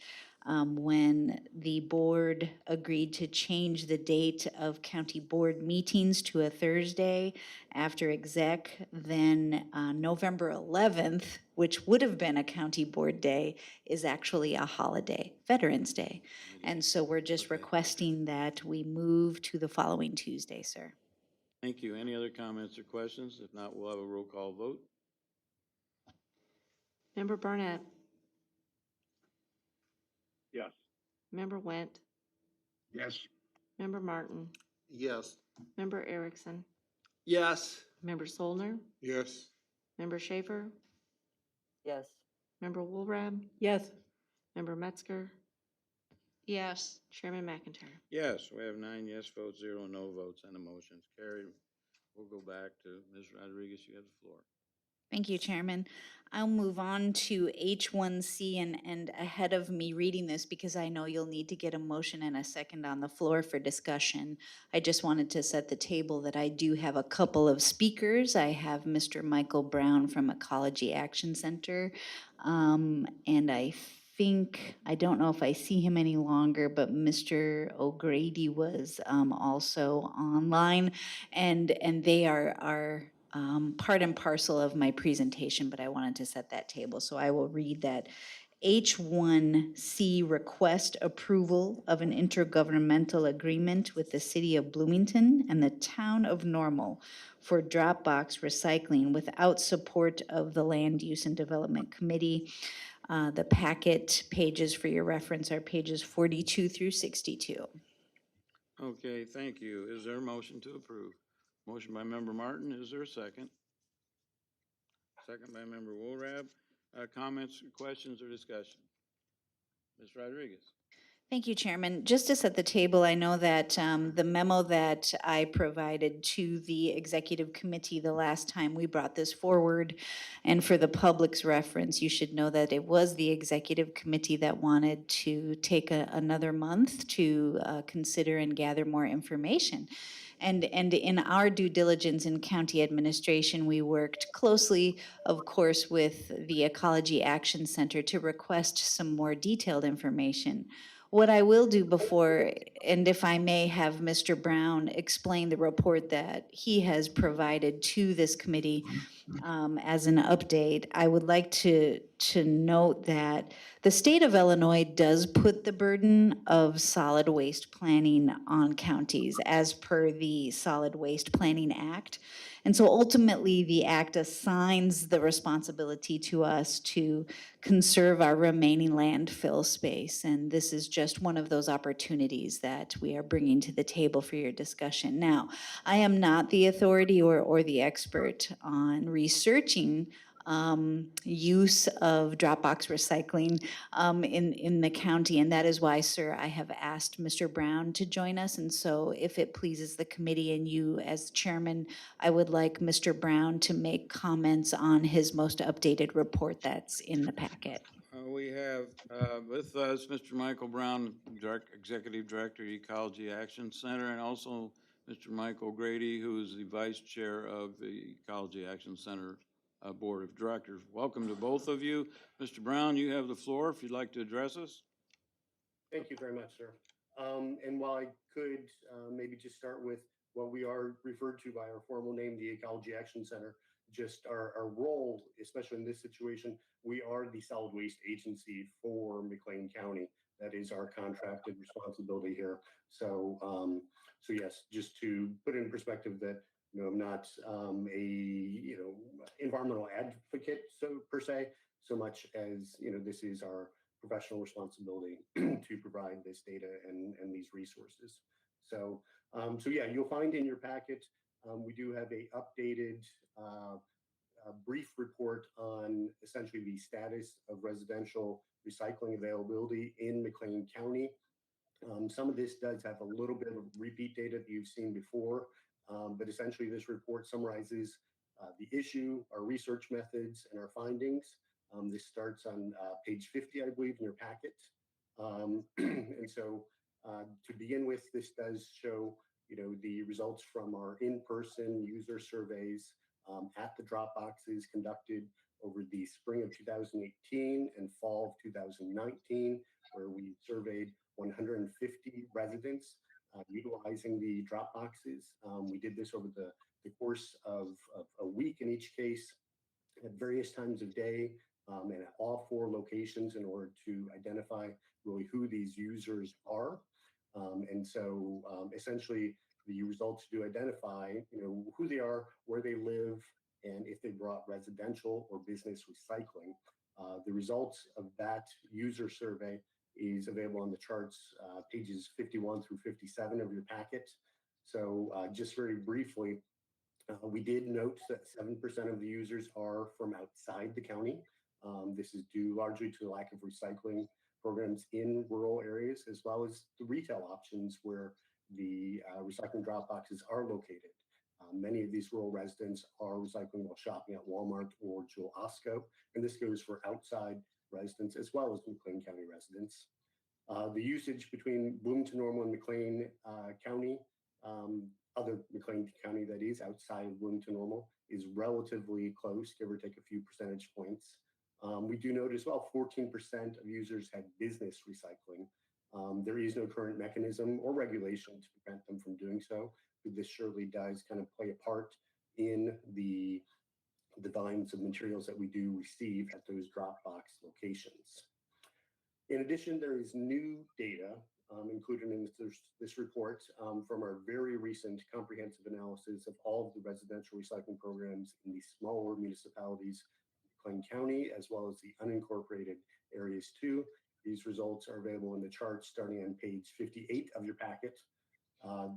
when the board agreed to change the date of county board meetings to a Thursday after exec, then November 11th, which would have been a county board day, is actually a holiday, Veterans Day. And so we're just requesting that we move to the following Tuesday, sir. Thank you. Any other comments or questions? If not, we'll have a roll call vote. Member Barnett, Yes. Member Went, Yes. Member Martin, Yes. Member Erickson, Yes. Member Soldner, Yes. Member Schaefer, Yes. Member Woolrab, Yes. Member Metzger, Yes. Chairman McIntyre. Yes, we have 9 yes votes, 0 no votes, and the motion's carried. We'll go back to Ms. Rodriguez. You have the floor. Thank you, Chairman. I'll move on to H1C and ahead of me reading this, because I know you'll need to get a motion and a second on the floor for discussion. I just wanted to set the table that I do have a couple of speakers. I have Mr. Michael Brown from Ecology Action Center. And I think, I don't know if I see him any longer, but Mr. O'Grady was also online. And they are part and parcel of my presentation, but I wanted to set that table. So I will read that. H1C, request approval of an intergovernmental agreement with the City of Bloomington and the Town of Normal for Dropbox recycling without support of the Land Use and Development Committee. The packet pages for your reference are pages 42 through 62. Okay, thank you. Is there a motion to approve? Motion by Member Martin. Is there a second? Second by Member Woolrab. Comments, questions, or discussion? Ms. Rodriguez. Thank you, Chairman. Just to set the table, I know that the memo that I provided to the executive committee the last time we brought this forward, and for the public's reference, you should know that it was the executive committee that wanted to take another month to consider and gather more information. And in our due diligence in county administration, we worked closely, of course, with the Ecology Action Center to request some more detailed information. What I will do before, and if I may have Mr. Brown explain the report that he has provided to this committee as an update, I would like to note that the state of Illinois does put the burden of solid waste planning on counties as per the Solid Waste Planning Act. And so ultimately, the act assigns the responsibility to us to conserve our remaining landfill space. And this is just one of those opportunities that we are bringing to the table for your discussion. Now, I am not the authority or the expert on researching use of Dropbox recycling in the county. And that is why, sir, I have asked Mr. Brown to join us. And so if it pleases the committee and you as chairman, I would like Mr. Brown to make comments on his most updated report that's in the packet. We have with us Mr. Michael Brown, Executive Director, Ecology Action Center, and also Mr. Michael Grady, who is the Vice Chair of the Ecology Action Center Board of Directors. Welcome to both of you. Mr. Brown, you have the floor if you'd like to address us. Thank you very much, sir. And while I could maybe just start with what we are referred to by our formal name, the Ecology Action Center, just our role, especially in this situation, we are the solid waste agency for McLean County. That is our contracted responsibility here. So, so yes, just to put in perspective that I'm not a environmental advocate per se, so much as this is our professional responsibility to provide this data and these resources. So, so yeah, you'll find in your packet we do have a updated brief report on essentially the status of residential recycling availability in McLean County. Some of this does have a little bit of repeat data that you've seen before, but essentially this report summarizes the issue, our research methods, and our findings. This starts on page 50, I believe, in your packet. And so to begin with, this does show the results from our in-person user surveys at the drop boxes conducted over the spring of 2018 and fall of 2019, where we surveyed 150 residents utilizing the drop boxes. We did this over the course of a week in each case at various times of day and at all 4 locations in order to identify really who these users are. And so essentially the results do identify who they are, where they live, and if they brought residential or business recycling. The results of that user survey is available on the charts, pages 51 through 57 of your packet. So just very briefly, we did note that 7% of the users are from outside the county. This is due largely to the lack of recycling programs in rural areas, as well as the retail options where the recycling drop boxes are located. Many of these rural residents are recycling while shopping at Walmart or Jewel Osco, and this goes for outside residents as well as McLean County residents. The usage between Bloomington Normal and McLean County, other McLean County that is outside of Bloomington Normal, is relatively close, give or take a few percentage points. We do note as well 14% of users had business recycling. There is no current mechanism or regulation to prevent them from doing so, but this surely does kind of play a part in the volumes of materials that we do receive at those drop box locations. In addition, there is new data included in this report from our very recent comprehensive analysis of all of the residential recycling programs in the smaller municipalities of McLean County, as well as the unincorporated areas too. These results are available in the chart starting on page 58 of your packet.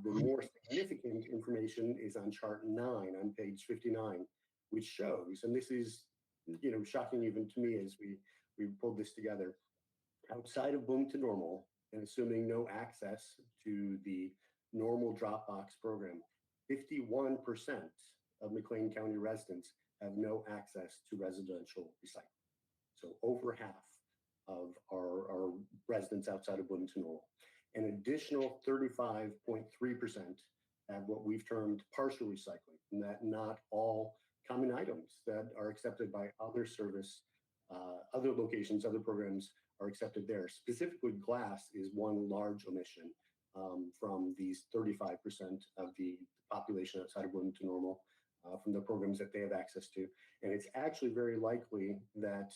The more significant information is on chart 9 on page 59, which shows, and this is, shocking even to me as we pulled this together, outside of Bloomington Normal, and assuming no access to the normal Dropbox program, 51% of McLean County residents have no access to residential recycling. So over half of our residents outside of Bloomington Normal. An additional 35.3% have what we've termed partial recycling, and that not all common items that are accepted by other service, other locations, other programs are accepted there. Specifically, glass is one large omission from these 35% of the population outside of Bloomington Normal from the programs that they have access to. And it's actually very likely that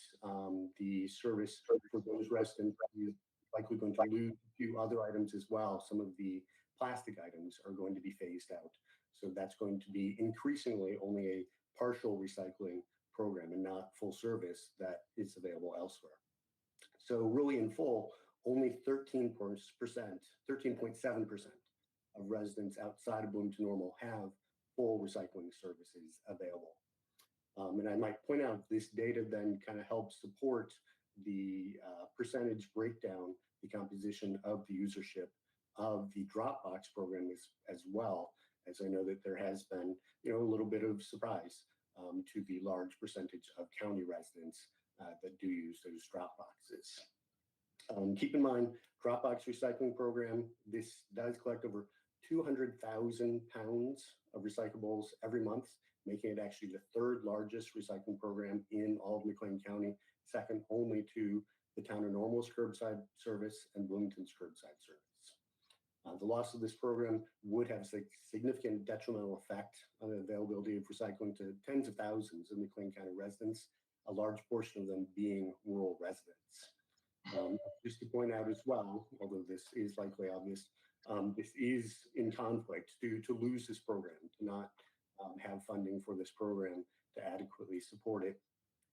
the service for those residents is likely going to lose a few other items as well. Some of the plastic items are going to be phased out. So that's going to be increasingly only a partial recycling program and not full service that is available elsewhere. So really in full, only 13.7% of residents outside of Bloomington Normal have full recycling services available. And I might point out this data then kind of helps support the percentage breakdown, the composition of the usership of the Dropbox program as well, as I know that there has been, a little bit of surprise to the large percentage of county residents that do use those drop boxes. Keep in mind, Dropbox recycling program, this does collect over 200,000 pounds of recyclables every month, making it actually the third largest recycling program in all of McLean County, second only to the town of Normal's curbside service and Bloomington's curbside service. The loss of this program would have a significant detrimental effect on the availability of recycling to tens of thousands of McLean County residents, a large portion of them being rural residents. Just to point out as well, although this is likely obvious, this is in conflict to lose this program, to not have funding for this program to adequately support it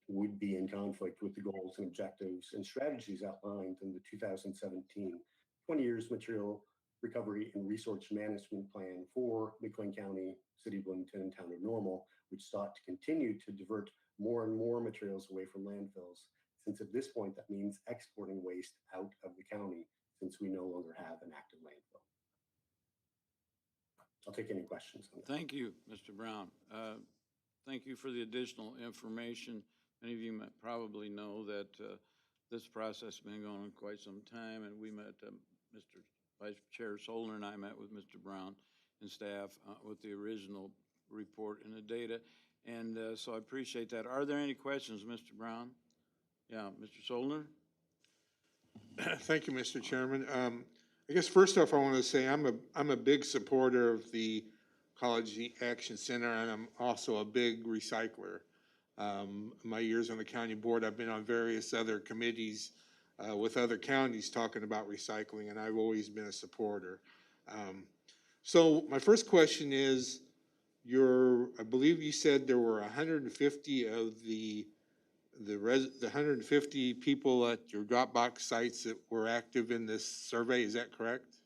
would be in conflict with the goals and objectives and strategies outlined in the 2017 20 Years Material Recovery and Resource Management Plan for McLean County, City of Bloomington, and Town of Normal, which sought to continue to divert more and more materials away from landfills, since at this point that means exporting waste out of the county, since we no longer have an active landfill. I'll take any questions on that. Thank you, Mr. Brown. Thank you for the additional information. Many of you might probably know that this process has been going on quite some time, and we met, Mr. Vice Chair Solner and I met with Mr. Brown and staff with the original report and the data, and so I appreciate that. Are there any questions, Mr. Brown? Yeah, Mr. Solner? Thank you, Mr. Chairman. I guess first off, I want to say I'm a big supporter of the Ecology Action Center, and I'm also a big recycler. My years on the county board, I've been on various other committees with other counties talking about recycling, and I've always been a supporter. So my first question is, I believe you said there were 150 of the 150 people at your Dropbox sites that were active in this survey. Is that correct?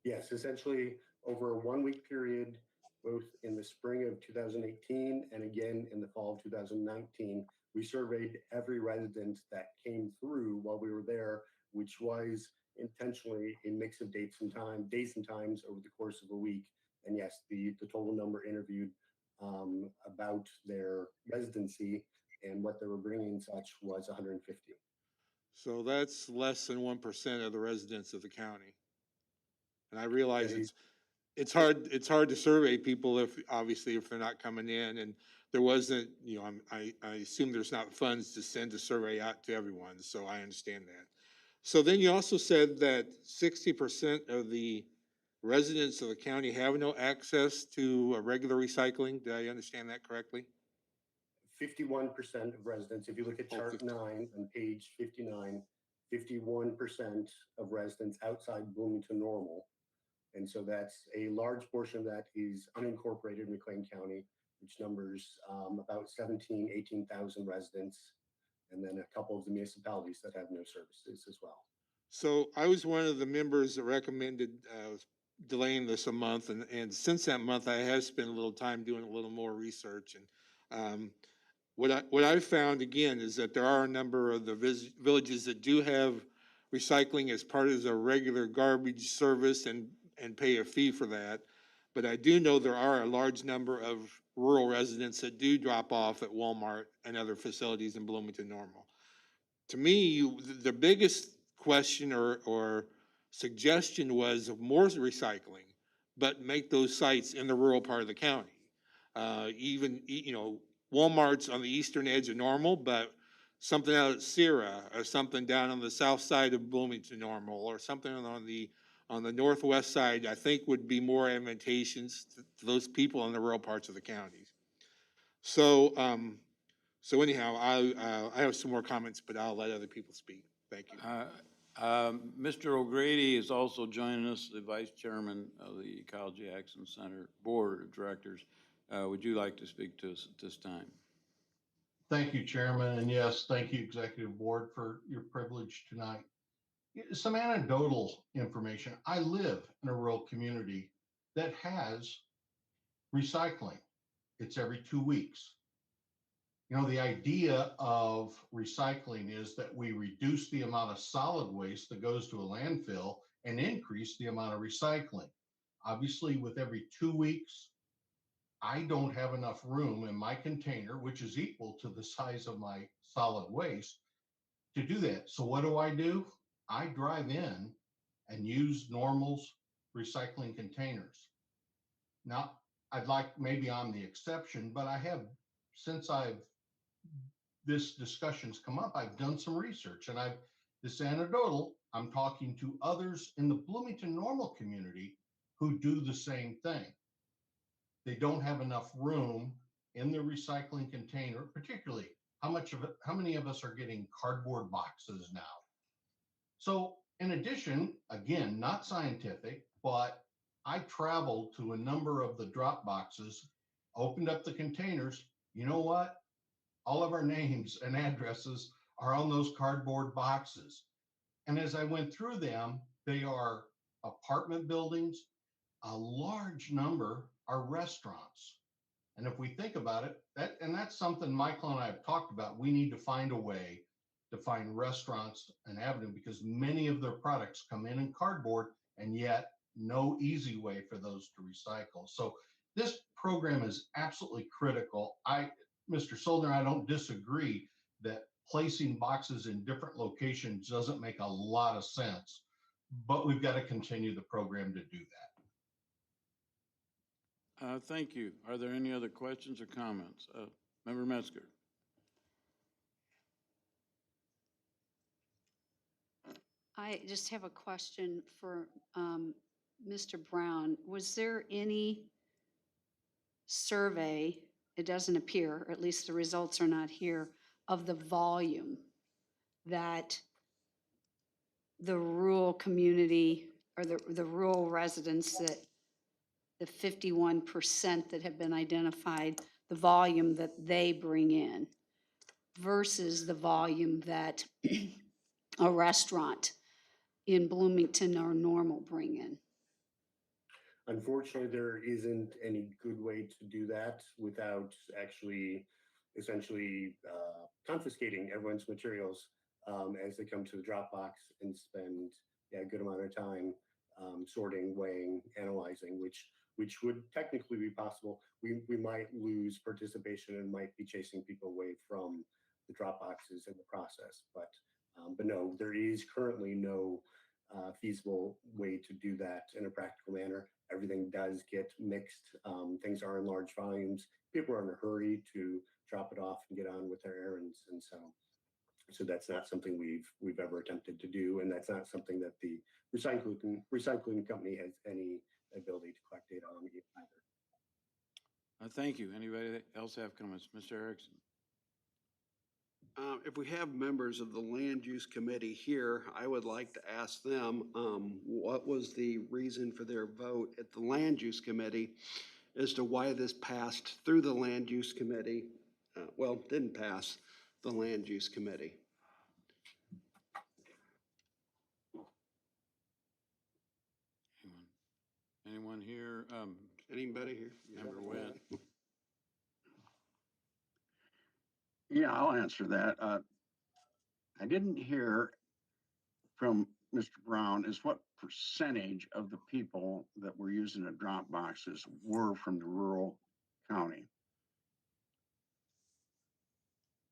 Yes, essentially over a 1 week period, both in the spring of 2018 and again in the fall of 2019. We surveyed every resident that came through while we were there, which was intentionally a mix of days and times over the course of a week. And yes, the total number interviewed about their residency and what they were bringing and such was 150. So that's less than 1% of the residents of the county. And I realize it's hard to survey people if, obviously, if they're not coming in, and there wasn't, you know, I assume there's not funds to send a survey out to everyone, so I understand that. So then you also said that 60% of the residents of the county have no access to regular recycling. Did I understand that correctly? 51% of residents, if you look at chart 9 on page 59, 51% of residents outside Bloomington Normal. And so that's a large portion of that is unincorporated McLean County, which numbers about 18,000 residents, and then a couple of the municipalities that have no services as well. So I was one of the members that recommended delaying this a month, and since that month, I have spent a little time doing a little more research. And what I've found again is that there are a number of the villages that do have recycling as part of their regular garbage service and pay a fee for that. But I do know there are a large number of rural residents that do drop off at Walmart and other facilities in Bloomington Normal. To me, the biggest question or suggestion was of more recycling, but make those sites in the rural part of the county. Even, you know, Walmart's on the eastern edge of Normal, but something out at Sierra or something down on the south side of Bloomington Normal or something on the northwest side, I think would be more advantageous to those people in the rural parts of the counties. So, so anyhow, I have some more comments, but I'll let other people speak. Thank you. Mr. O'Grady is also joining us, the Vice Chairman of the Ecology Action Center Board of Directors. Would you like to speak to us at this time? Thank you, Chairman, and yes, thank you, Executive Board, for your privilege tonight. Some anecdotal information. I live in a rural community that has recycling. It's every 2 weeks. You know, the idea of recycling is that we reduce the amount of solid waste that goes to a landfill and increase the amount of recycling. Obviously, with every 2 weeks, I don't have enough room in my container, which is equal to the size of my solid waste, to do that. So what do? I drive in and use Normal's recycling containers. Now, I'd like, maybe I'm the exception, but I have, since this discussion's come up, I've done some research, and this anecdotal, I'm talking to others in the Bloomington Normal community who do the same thing. They don't have enough room in the recycling container, particularly how many of us are getting cardboard boxes now? So in addition, again, not scientific, but I traveled to a number of the drop boxes, opened up the containers. You know what? All of our names and addresses are on those cardboard boxes. And as I went through them, they are apartment buildings. A large number are restaurants. And if we think about it, that's something Michael and I have talked about. We need to find a way to find restaurants and avenue, because many of their products come in cardboard, and yet no easy way for those to recycle. So this program is absolutely critical. Mr. Soldner, I don't disagree that placing boxes in different locations doesn't make a lot of sense, but we've got to continue the program to do that. Thank you. Are there any other questions or comments? Member Metzger. I just have a question for Mr. Brown. Was there any survey, it doesn't appear, or at least the results are not here, of the volume that the rural community or the rural residents, that the 51% that have been identified, the volume that they bring in versus the volume that a restaurant in Bloomington or Normal bring in? Unfortunately, there isn't any good way to do that without actually essentially confiscating everyone's materials as they come to the Dropbox and spend a good amount of time sorting, weighing, analyzing, which would technically be possible. We might lose participation and might be chasing people away from the Dropboxes in the process. But no, there is currently no feasible way to do that in a practical manner. Everything does get mixed. Things are in large volumes. People are in a hurry to drop it off and get on with their errands, and so that's not something we've ever attempted to do, and that's not something that the recycling company has any ability to collect data on either. Thank you. Anybody else have comments? Mr. Erickson? If we have members of the Land Use Committee here, I would like to ask them, what was the reason for their vote at the Land Use Committee as to why this passed through the Land Use Committee? Well, didn't pass the Land Use Committee. Anyone here? Anybody here? Member Webb? Yeah, I'll answer that. I didn't hear from Mr. Brown is what percentage of the people that were using the drop boxes were from the rural county?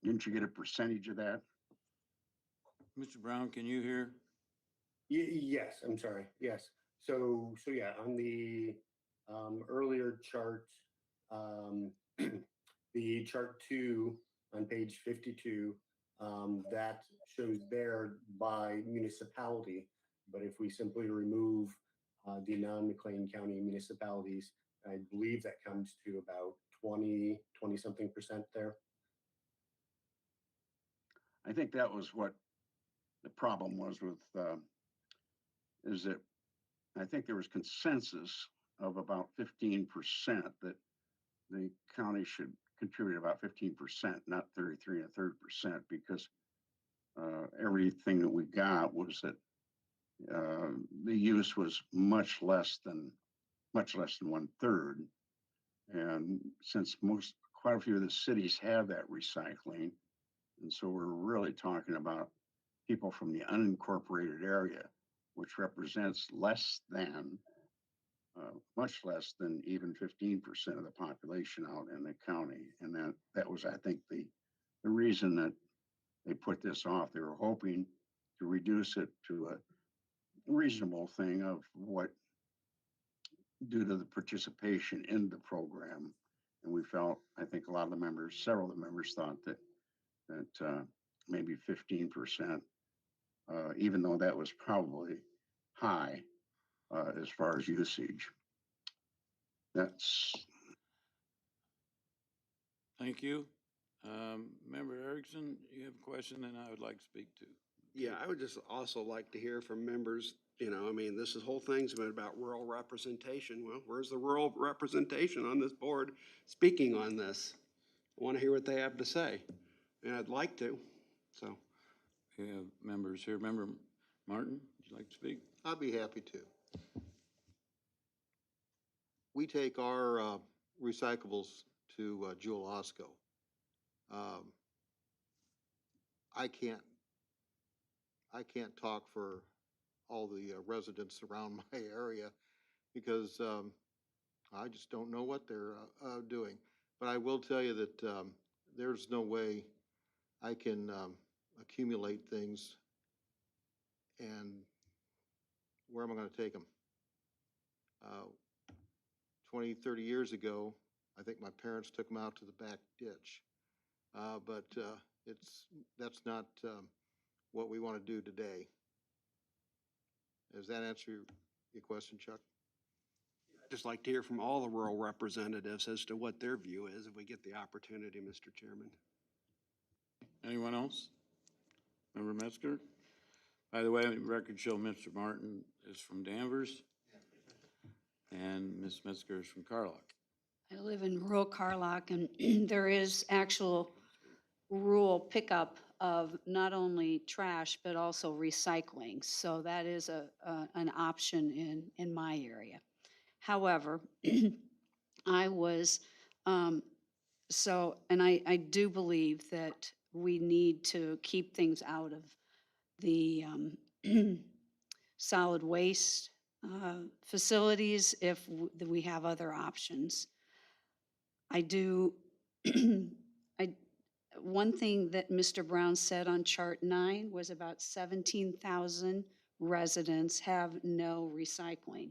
Didn't you get a percentage of that? Mr. Brown, can you hear? Yes, I'm sorry. Yes. So yeah, on the earlier chart, the chart 2 on page 52, that shows there by municipality. But if we simply remove the non-McLean County municipalities, I believe that comes to about 20-something% there. I think that was what the problem was with, is that I think there was consensus of about 15% that the county should contribute about 15%, not 33 1/3%, because everything that we got was that the use was much less than 1/3. And since quite a few of the cities have that recycling, and so we're really talking about people from the unincorporated area, which represents less than, much less than even 15% of the population out in the county. And that was, I think, the reason that they put this off. They were hoping to reduce it to a reasonable thing of what, due to the participation in the program. And we felt, I think a lot of the members, several of the members thought that maybe 15%, even though that was probably high as far as usage. That's. Thank you. Member Erickson, you have a question that I would like to speak to. Yeah, I would just also like to hear from members, I mean, this whole thing's been about rural representation. Well, where's the rural representation on this board speaking on this? I want to hear what they have to say, and I'd like to, so. We have members here. Member Martin, would you like to speak? I'd be happy to. We take our recyclables to Jewel Osco. I can't talk for all the residents around my area because I just don't know what they're doing. But I will tell you that there's no way I can accumulate things, and where am I going to take them? 20, 30 years ago, I think my parents took them out to the back ditch. But that's not what we want to do today. Does that answer your question, Chuck? I'd just like to hear from all the rural representatives as to what their view is if we get the opportunity, Mr. Chairman. Anyone else? Member Metzger? By the way, record show Mr. Martin is from Danvers and Ms. Metzger is from Carlock. I live in rural Carlock, and there is actual rural pickup of not only trash, but also recycling. So that is an option in my area. However, I was, and I do believe that we need to keep things out of the solid waste facilities if we have other options. I do, one thing that Mr. Brown said on chart 9 was about 17,000 residents have no recycling.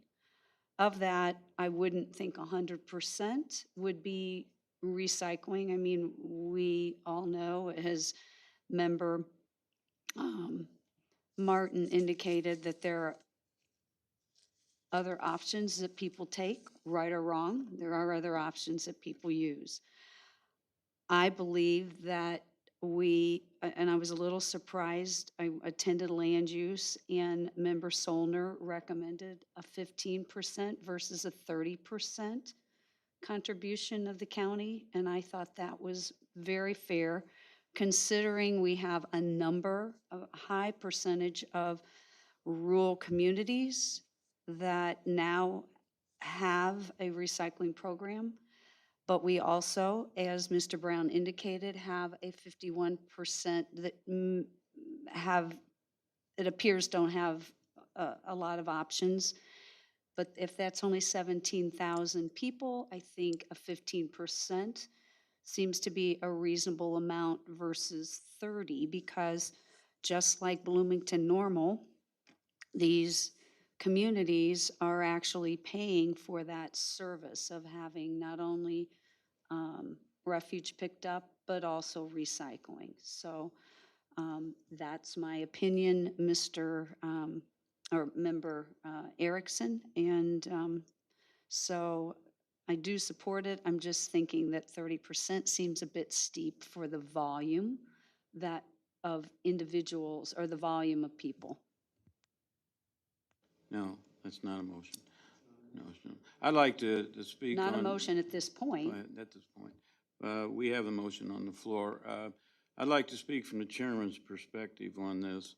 Of that, I wouldn't think 100% would be recycling. I mean, we all know, as member Martin indicated, that there are other options that people take, right or wrong. There are other options that people use. I believe that and I was a little surprised, I attended land use and Member Solner recommended a 15% versus a 30% contribution of the county, and I thought that was very fair, considering we have a high percentage of rural communities that now have a recycling program. But we also, as Mr. Brown indicated, have a 51% that it appears don't have a lot of options. But if that's only 17,000 people, I think a 15% seems to be a reasonable amount versus 30, because just like Bloomington Normal, these communities are actually paying for that service of having not only refuge picked up, but also recycling. So that's my opinion, Member Erickson. And so I do support it. I'm just thinking that 30% seems a bit steep for the volume of individuals or the volume of people. No, that's not a motion. No, it's not. I'd like to speak on. Not a motion at this point. At this point. We have a motion on the floor. I'd like to speak from the chairman's perspective on this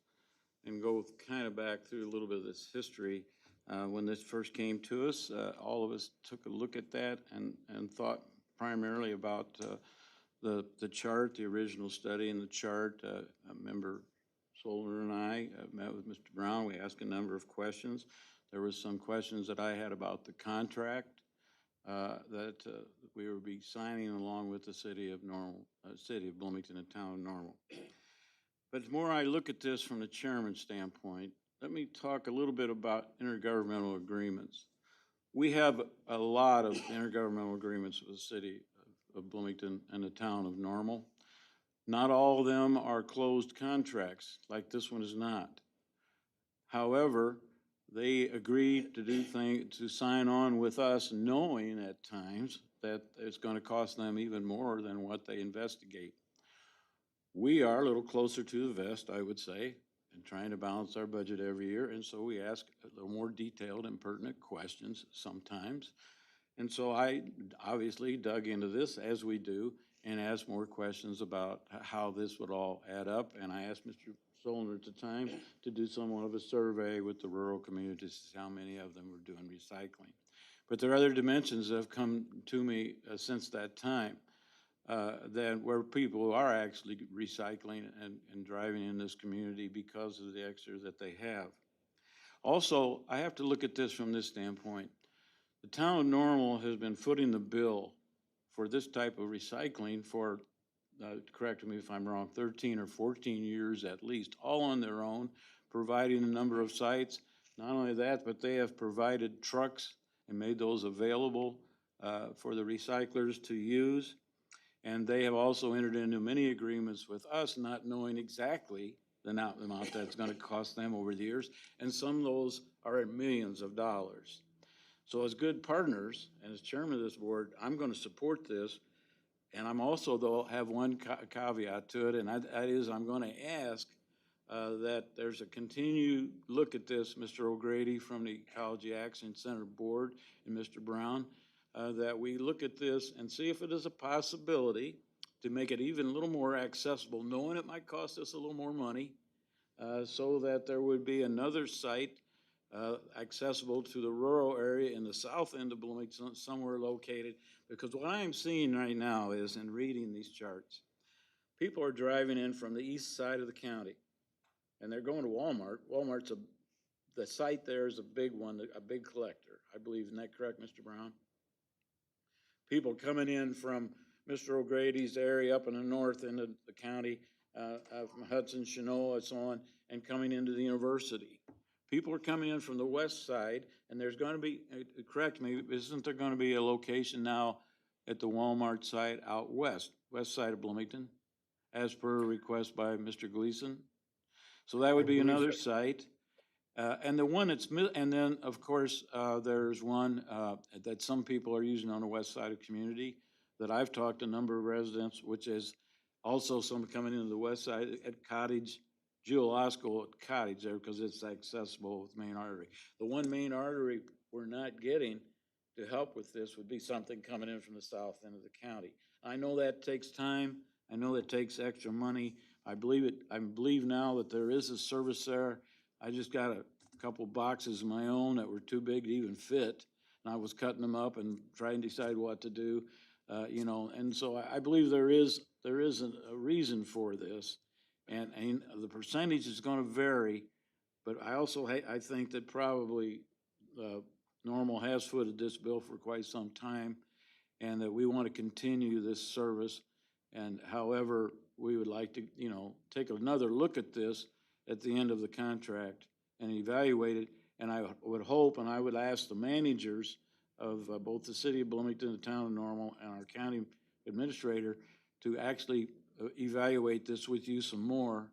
and go kind of back through a little bit of this history. When this first came to us, all of us took a look at that and thought primarily about the chart, the original study and the chart. Member Solner and I met with Mr. Brown. We asked a number of questions. There was some questions that I had about the contract that we would be signing along with the city of Bloomington and town of Normal. But the more I look at this from the chairman's standpoint, let me talk a little bit about intergovernmental agreements. We have a lot of intergovernmental agreements with the city of Bloomington and the town of Normal. Not all of them are closed contracts, like this one is not. However, they agreed to sign on with us, knowing at times that it's going to cost them even more than what they investigate. We are a little closer to the vest, I would say, and trying to balance our budget every year, and so we ask a little more detailed and pertinent questions sometimes. And so I obviously dug into this, as we do, and asked more questions about how this would all add up. And I asked Mr. Solner at the time to do somewhat of a survey with the rural communities to see how many of them were doing recycling. But there are other dimensions that have come to me since that time, where people are actually recycling and driving in this community because of the extras that they have. Also, I have to look at this from this standpoint. The town of Normal has been footing the bill for this type of recycling for, correct me if I'm wrong, 13 or 14 years at least, all on their own, providing a number of sites. Not only that, but they have provided trucks and made those available for the recyclers to use. And they have also entered into many agreements with us, not knowing exactly the amount that's going to cost them over the years. And some of those are at millions of dollars. So as good partners, and as chairman of this board, I'm going to support this. And I'm also, though, have one caveat to it, and that is I'm going to ask that there's a continued look at this, Mr. O'Grady from the Ecology Action Center Board and Mr. Brown, that we look at this and see if it is a possibility to make it even a little more accessible, knowing it might cost us a little more money, so that there would be another site accessible to the rural area in the south end of Bloomington, somewhere located. Because what I'm seeing right now is, in reading these charts, people are driving in from the east side of the county, and they're going to Walmart. The site there is a big one, a big collector, I believe. Isn't that correct, Mr. Brown? People coming in from Mr. O'Grady's area up in the north end of the county, from Hudson, Chinoa, and so on, and coming into the university. People are coming in from the west side, and there's going to be, correct me, isn't there going to be a location now at the Walmart site out west side of Bloomington, as per request by Mr. Gleason? So that would be another site. And the one and then, of course, there's one that some people are using on the west side of community that I've talked to a number of residents, which is also some coming into the west side at Cottage, Jewel Osco Cottage there, because it's accessible with main artery. The one main artery we're not getting to help with this would be something coming in from the south end of the county. I know that takes time. I know that takes extra money. I believe now that there is a service there. I just got a couple boxes of my own that were too big to even fit, and I was cutting them up and trying to decide what to do, and so I believe there is a reason for this, and the percentage is going to vary, but I think that probably Normal has footed this bill for quite some time, and that we want to continue this service, and however, we would like to, take another look at this at the end of the contract and evaluate it. And I would hope, and I would ask the managers of both the city of Bloomington, the town of Normal, and our county administrator to actually evaluate this with you some more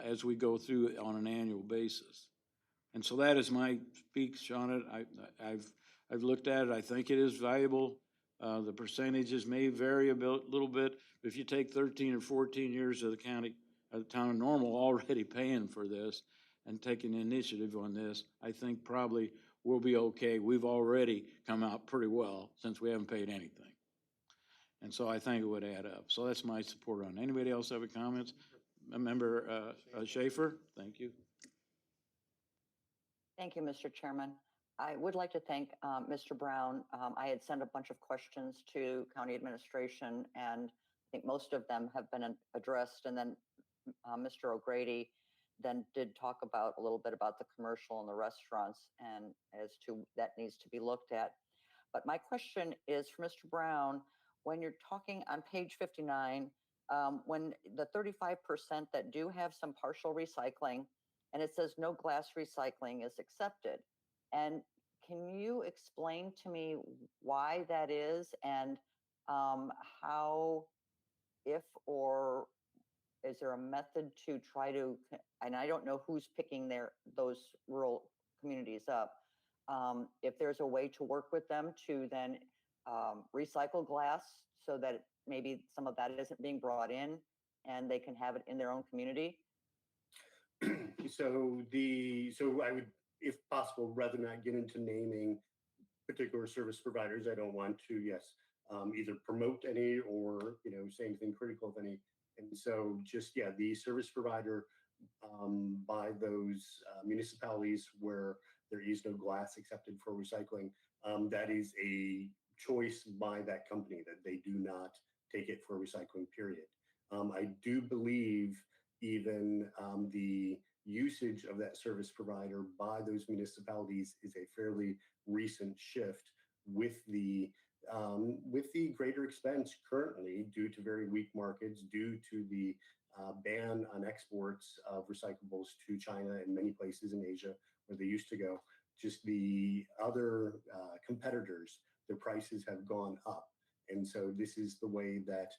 as we go through it on an annual basis. And so that is my speech on it. I've looked at it. I think it is valuable. The percentages may vary a little bit. If you take 13 or 14 years of the town of Normal already paying for this and taking initiative on this, I think probably we'll be okay. We've already come out pretty well since we haven't paid anything. And so I think it would add up. So that's my support on it. Anybody else have any comments? Member Schaefer, thank you. Thank you, Mr. Chairman. I would like to thank Mr. Brown. I had sent a bunch of questions to county administration, and I think most of them have been addressed. And then Mr. O'Grady then did talk about a little bit about the commercial and the restaurants, and as to that needs to be looked at. But my question is for Mr. Brown, when you're talking on page 59, when the 35% that do have some partial recycling, and it says no glass recycling is accepted. And can you explain to me why that is, and how, if or is there a method to try to, and I don't know who's picking those rural communities up, if there's a way to work with them to then recycle glass so that maybe some of that isn't being brought in and they can have it in their own community? So I would, if possible, rather not get into naming particular service providers. I don't want to, either promote any or, say anything critical of any. And so just, the service provider by those municipalities where there is no glass accepted for recycling, that is a choice by that company that they do not take it for recycling, period. I do believe even the usage of that service provider by those municipalities is a fairly recent shift with the greater expense currently due to very weak markets, due to the ban on exports of recyclables to China and many places in Asia where they used to go. Just the other competitors, their prices have gone up. And so this is the way that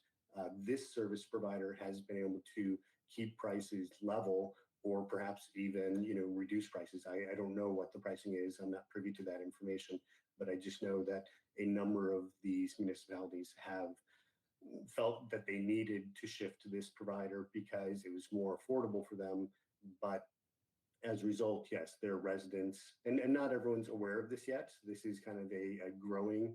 this service provider has been able to keep prices level, or perhaps even, reduce prices. I don't know what the pricing is. I'm not privy to that information, but I just know that a number of these municipalities have felt that they needed to shift to this provider because it was more affordable for them. But as a result, yes, their residents, and not everyone's aware of this yet. This is kind of a growing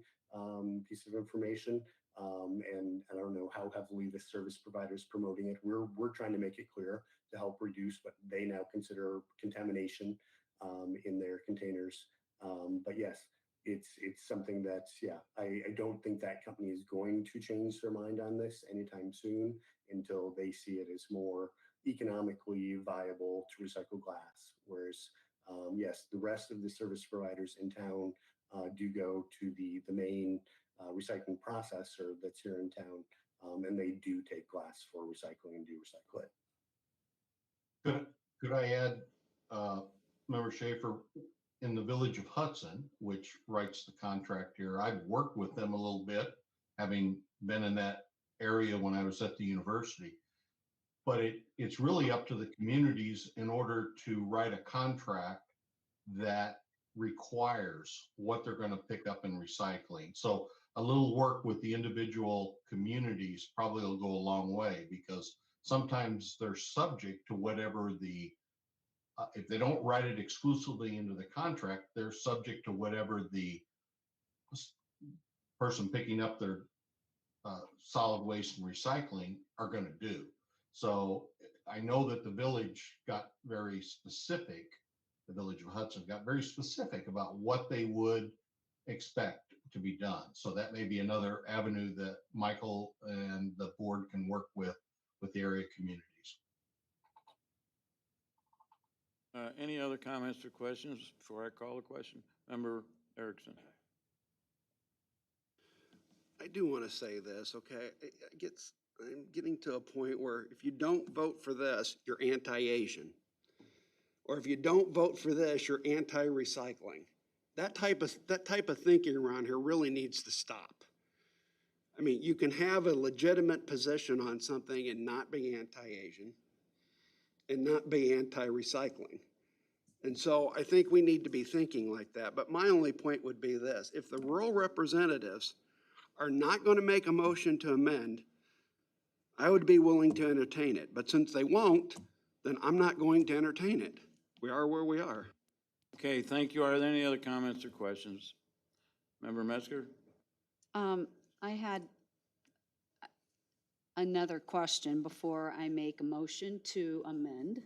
piece of information. And I don't know how heavily the service provider is promoting it. We're trying to make it clear to help reduce what they now consider contamination in their containers. But yes, it's something that's, yeah, I don't think that company is going to change their mind on this anytime soon until they see it as more economically viable to recycle glass. Whereas, yes, the rest of the service providers in town do go to the main recycling processor that's here in town, and they do take glass for recycling and do recycle it. Could I add, Member Schaefer, in the village of Hudson, which writes the contract here, I've worked with them a little bit, having been in that area when I was at the university. But it's really up to the communities in order to write a contract that requires what they're going to pick up in recycling. So a little work with the individual communities probably will go a long way, because sometimes they're subject to whatever the if they don't write it exclusively into the contract, they're subject to whatever the person picking up their solid waste and recycling are going to do. So I know that the village got very specific, the village of Hudson got very specific about what they would expect to be done. So that may be another avenue that Michael and the board can work with the area communities. Any other comments or questions before I call the question? Member Erickson. I do want to say this, okay? I'm getting to a point where if you don't vote for this, you're anti-Asian. Or if you don't vote for this, you're anti-recycling. That type of thinking around here really needs to stop. I mean, you can have a legitimate position on something and not be anti-Asian and not be anti-recycling. And so I think we need to be thinking like that. But my only point would be this: if the rural representatives are not going to make a motion to amend, I would be willing to entertain it. But since they won't, then I'm not going to entertain it. We are where we are. Okay, thank you. Are there any other comments or questions? Member Metzger? I had another question before I make a motion to amend.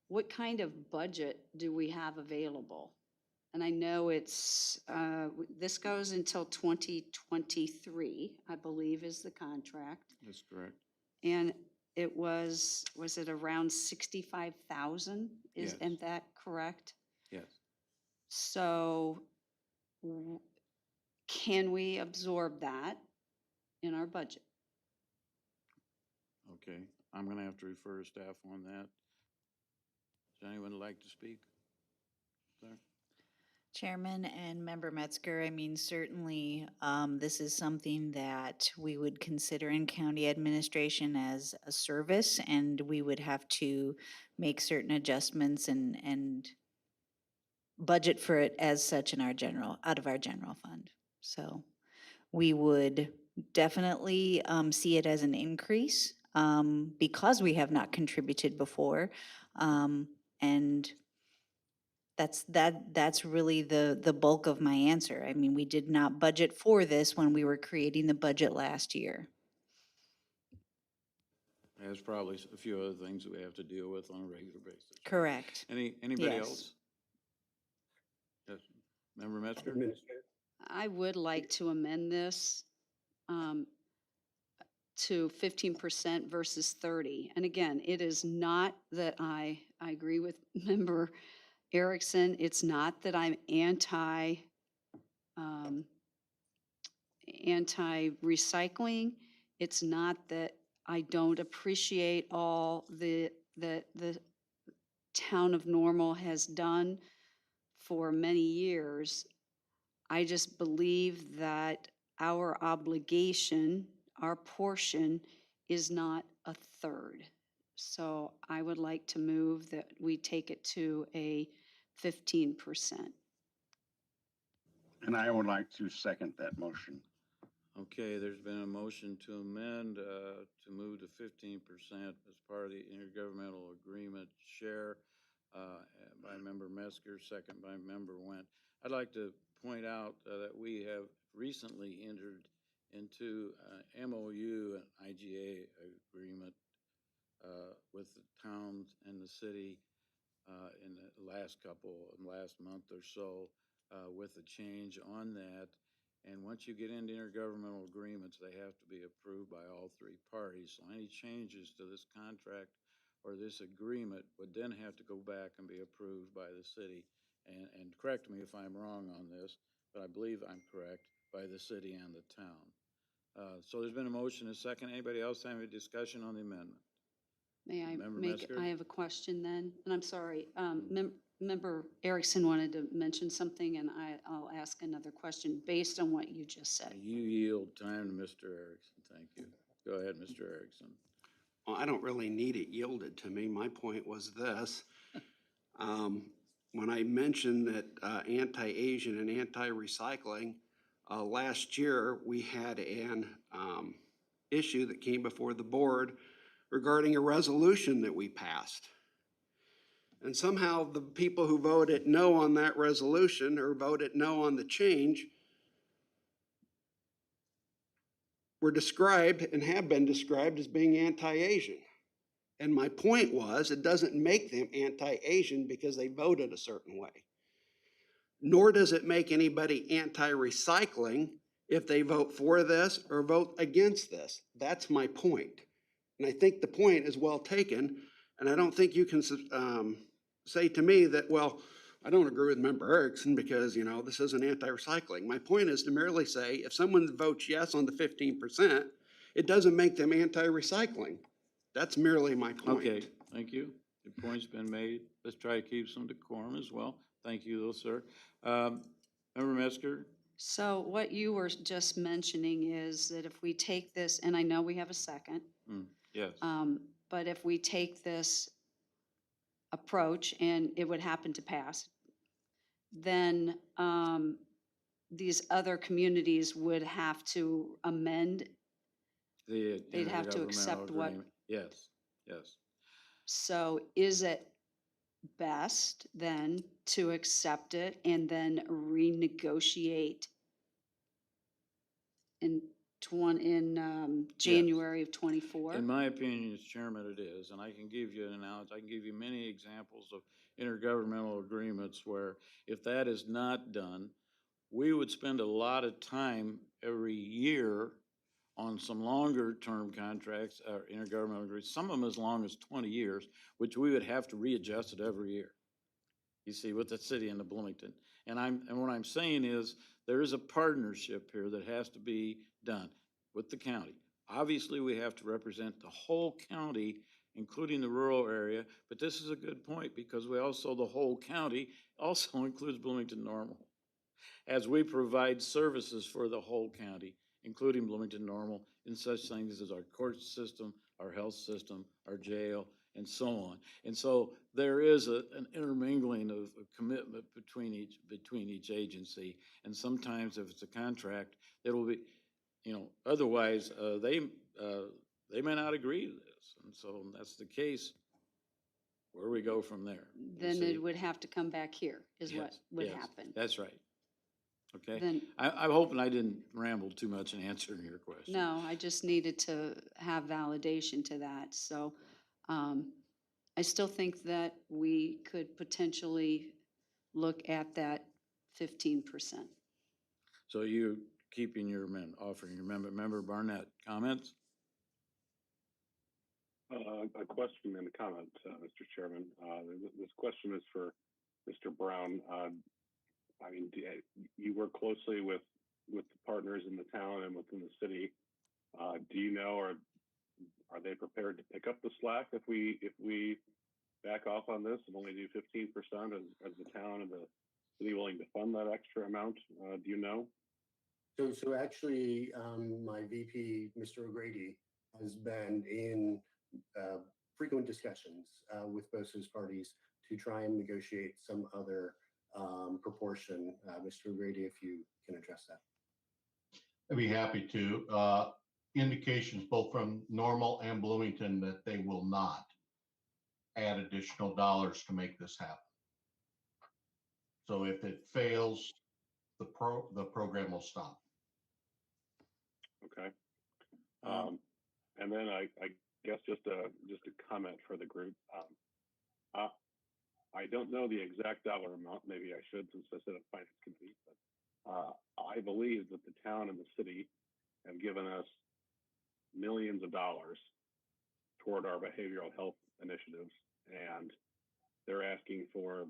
What kind of budget do we have available? And I know it's, this goes until 2023, I believe is the contract. That's correct. And it was it around 65,000? Yes. Isn't that correct? Yes. So can we absorb that in our budget? Okay, I'm going to have to refer to staff on that. Does anyone like to speak? Sir? Chairman and Member Metzger, I mean, certainly this is something that we would consider in county administration as a service, and we would have to make certain adjustments and budget for it as such in our out of our general fund. So we would definitely see it as an increase because we have not contributed before. And that's really the bulk of my answer. I mean, we did not budget for this when we were creating the budget last year. There's probably a few other things that we have to deal with on a regular basis. Correct. Anybody Yes. else? Yes, Member Metzger? I would like to amend this to 15% versus 30. And again, it is not that I agree with Member Erickson. It's not that I'm anti-recycling. It's not that I don't appreciate all the town of Normal has done for many years. I just believe that our obligation, our portion, is not a third. So I would like to move that we take it to a 15%. And I would like to second that motion. Okay, there's been a motion to amend to move to 15% as part of the intergovernmental agreement share by Member Metzger, second by Member Wendt. I'd like to point out that we have recently entered into MOU and IGA agreement with the towns and the city in the last month or so, with a change on that. And once you get into intergovernmental agreements, they have to be approved by all three parties. So any changes to this contract or this agreement would then have to go back and be approved by the city. And correct me if I'm wrong on this, but I believe I'm correct, by the city and the town. So there's been a motion, a second. Anybody else have any discussion on the amendment? May I Member make, Metzger? I have a question then, and I'm sorry. Member Erickson wanted to mention something, and I'll ask another question based on what you just said. You yield time to Mr. Erickson. Thank you. Go ahead, Mr. Erickson. Well, I don't really need it yielded to me. My point was this. When I mentioned that anti-Asian and anti-recycling, last year we had an issue that came before the board regarding a resolution that we passed. And somehow the people who voted no on that resolution or voted no on the change were described and have been described as being anti-Asian. And my point was, it doesn't make them anti-Asian because they voted a certain way. Nor does it make anybody anti-recycling if they vote for this or vote against this. That's my point. And I think the point is well taken. And I don't think you can say to me that, well, I don't agree with Member Erickson because, you know, this isn't anti-recycling. My point is to merely say, if someone votes yes on the 15%, it doesn't make them anti-recycling. That's merely my point. Okay, thank you. Your point's been made. Let's try to keep some decorum as well. Thank you, though, sir. Member Metzger? So what you were just mentioning is that if we take this, and I know we have a second, Yes. but if we take this approach and it would happen to pass, then these other communities would have to amend. They'd have to accept intergovernmental what. agreement. Yes, yes. So is it best then to accept it and then renegotiate in January of '24? In my opinion, as chairman, it is, and I can give you an analogy. I can give you many examples of intergovernmental agreements where if that is not done, we would spend a lot of time every year on some longer term contracts or intergovernmental agreements, some of them as long as 20 years, which we would have to readjust it every year. You see, with the city and the Bloomington. And what I'm saying is there is a partnership here that has to be done with the county. Obviously, we have to represent the whole county, including the rural area, but this is a good point because the whole county also includes Bloomington Normal, as we provide services for the whole county, including Bloomington Normal, in such things as our court system, our health system, our jail, and so on. And so there is an intermingling of commitment between each agency. And sometimes if it's a contract, it'll be, otherwise they may not agree to this. And so that's the case. Where we go from there? Then it would have to come back here is what would Yes, happen. that's right. Okay. Then- I'm hoping I didn't ramble too much in answering your question. No, I just needed to have validation to that. So I still think that we could potentially look at that 15%. So you keeping your offering your amendment. Member Barnett, comments? A question and a comment, Mr. Chairman. This question is for Mr. Brown. I mean, you work closely with the partners in the town and within the city. Do you know, or are they prepared to pick up the slack if we back off on this and only do 15% as the town and the city willing to fund that extra amount? Do you know? So actually, my VP, Mr. O'Grady, has been in frequent discussions with both those parties to try and negotiate some other proportion. Mr. O'Grady, if you can address that. I'd be happy to. Indications both from Normal and Bloomington that they will not add additional dollars to make this happen. So if it fails, the program will stop. Okay. And then I guess just a comment for the group. I don't know the exact dollar amount. Maybe I should, since I sit on finance committee. But I believe that the town and the city have given us millions of dollars toward our behavioral health initiatives, and they're asking for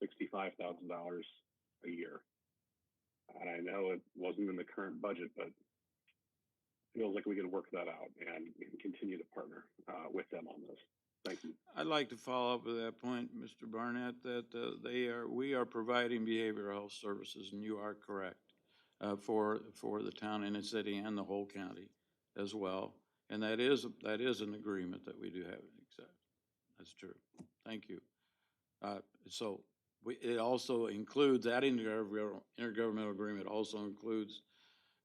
$65,000 a year. And I know it wasn't in the current budget, but feels like we can work that out and continue to partner with them on this. Thank you. I'd like to follow up with that point, Mr. Barnett, that we are providing behavioral health services, and you are correct, for the town and the city and the whole county as well. And that is an agreement that we do have to accept. That's true. Thank you. So it also includes, that intergovernmental agreement also includes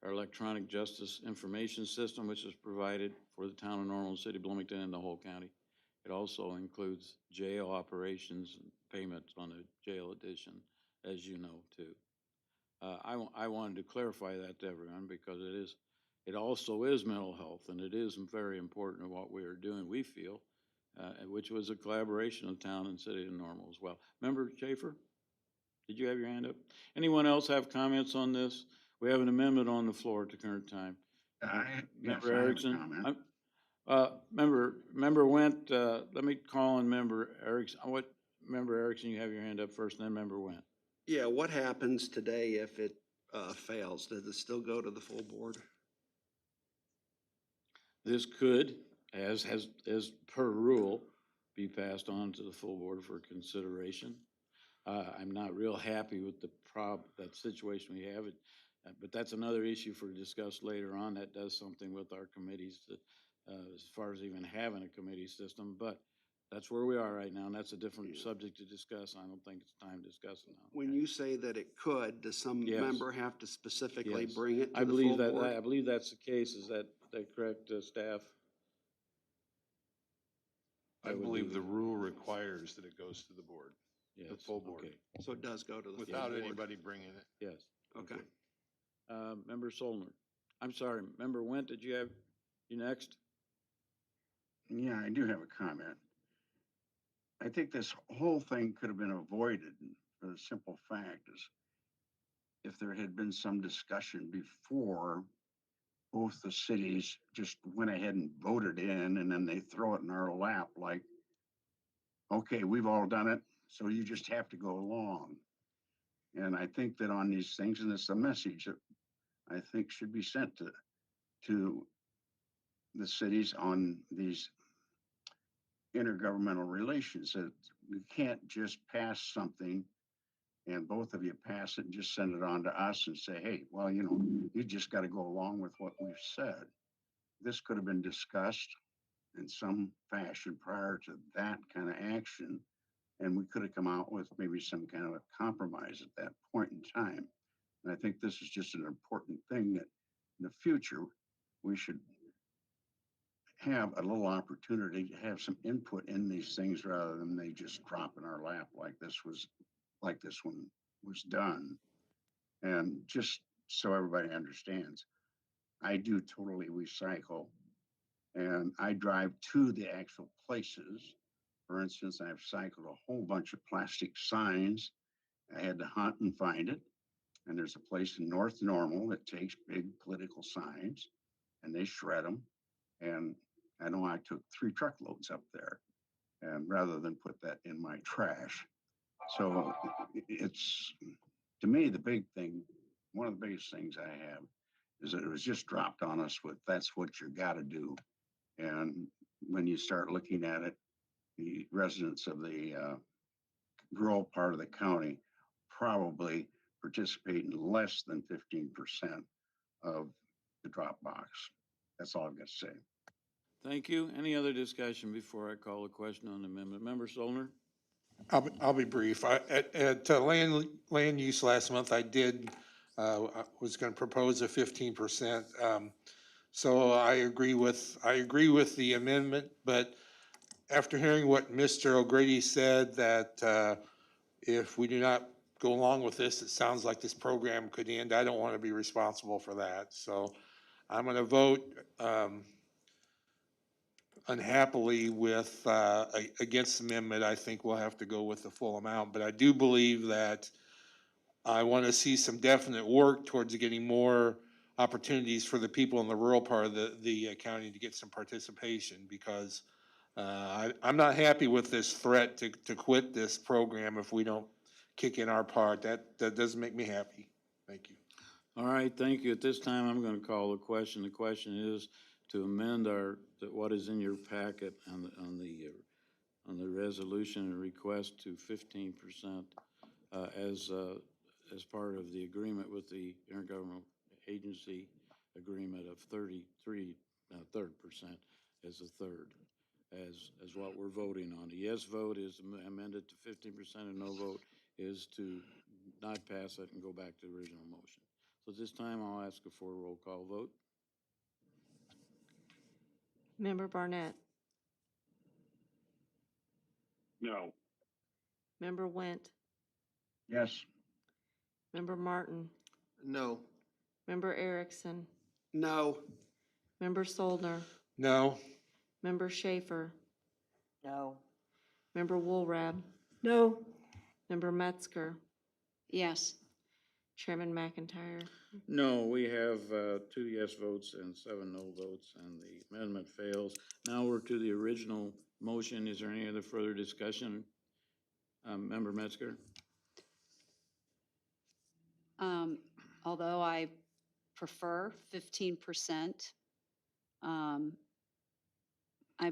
our electronic justice information system, which is provided for the town of Normal and City of Bloomington and the whole county. It also includes jail operations and payments on the jail addition, as you know, too. I wanted to clarify that to everyone because it also is mental health, and it is very important in what we are doing, we feel, which was a collaboration of town and city of Normal as well. Member Schaefer, did you have your hand up? Anyone else have comments on this? We have an amendment on the floor at the current time. Member Erickson? Member Went, let me call on Member Erickson. Member Erickson, you have your hand up first, and then Member Went. Yeah, what happens today if it fails? Does it still go to the full board? This could, as per rule, be passed on to the full board for consideration. I'm not real happy with that situation we have, but that's another issue for discuss later on. That does something with our committees as far as even having a committee system, but that's where we are right now, and that's a different subject to discuss. I don't think it's time to discuss it now. When you say that it could, does some member have to specifically Yes. bring it to I the believe full board? I believe that's the case. Is that correct, staff? I believe the rule requires that it goes to the board, the Yes, full board, okay. So it does go to the full without board. anybody bringing it. Yes. Okay. Member Solner. I'm sorry, Member Went, did you have, you next? Yeah, I do have a comment. I think this whole thing could have been avoided for the simple fact is if there had been some discussion before both the cities just went ahead and voted in, and then they throw it in our lap like, okay, we've all done it, so you just have to go along. And I think that on these things, and it's a message that I think should be sent to the cities on these intergovernmental relations, that we can't just pass something and both of you pass it and just send it on to us and say, hey, well, you just got to go along with what we've said. This could have been discussed in some fashion prior to that kind of action, and we could have come out with maybe some kind of a compromise at that point in time. And I think this is just an important thing that in the future we should have a little opportunity to have some input in these things rather than they just drop in our lap like this one was done. And just so everybody understands, I do totally recycle, and I drive to the actual places. For instance, I've cycled a whole bunch of plastic signs. I had to hunt and find it. And there's a place in North Normal that takes big political signs and they shred them. And I know I took 3 truckloads up there, and rather than put that in my trash. So it's, to me, the big thing, one of the biggest things I have is that it was just dropped on us with, that's what you got to do. And when you start looking at it, the residents of the rural part of the county probably participate in less than 15% of the drop box. That's all I've got to say. Thank you. Any other discussion before I call a question on the amendment? Member Solner? I'll be brief. At land use last month, I was going to propose a 15%. So I agree with the amendment, but after hearing what Mr. O'Grady said, that if we do not go along with this, it sounds like this program could end. I don't want to be responsible for that. So I'm going to vote unhappily with, against the amendment, I think we'll have to go with the full amount. But I do believe that I want to see some definite work towards getting more opportunities for the people in the rural part of the county to get some participation, because I'm not happy with this threat to quit this program if we don't kick in our part. That doesn't make me happy. Thank you. All right, thank you. At this time, I'm going to call the question. The question is to amend what is in your packet on the resolution and request to 15% as part of the agreement with the intergovernmental agency agreement of 33 third percent as a third, as what we're voting on. A yes vote is amended to 15%, and no vote is to not pass it and go back to the original motion. So at this time, I'll ask for a roll call vote. Member Barnett, No. Member Went, Yes. Member Martin, No. Member Erickson, No. Member Soldner, No. Member Schaefer, No. Member Woolrab, No. Member Metzger, Yes. Chairman McIntyre. No, we have 2 yes votes and 7 no votes, and the amendment fails. Now we're to the original motion. Is there any other further discussion? Member Metzger? Although I prefer 15%, I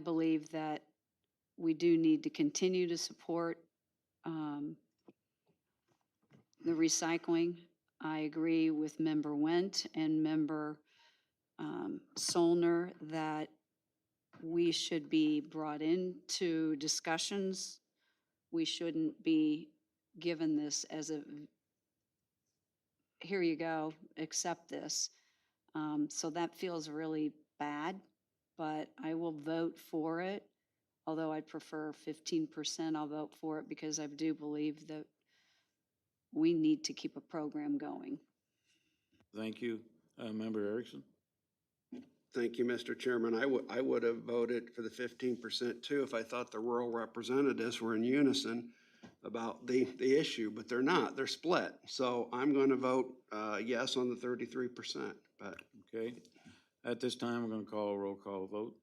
believe that we do need to continue to support the recycling. I agree with Member Went and Member Solner that we should be brought into discussions. We shouldn't be given this as a, here you go, accept this. So that feels really bad, but I will vote for it. Although I prefer 15%, I'll vote for it because I do believe that we need to keep a program going. Thank you. Member Erickson? Thank you, Mr. Chairman. I would have voted for the 15% too if I thought the rural representatives were in unison about the issue, but they're not. They're split. So I'm going to vote yes on the 33%. But Okay. At this time, I'm going to call a roll call vote.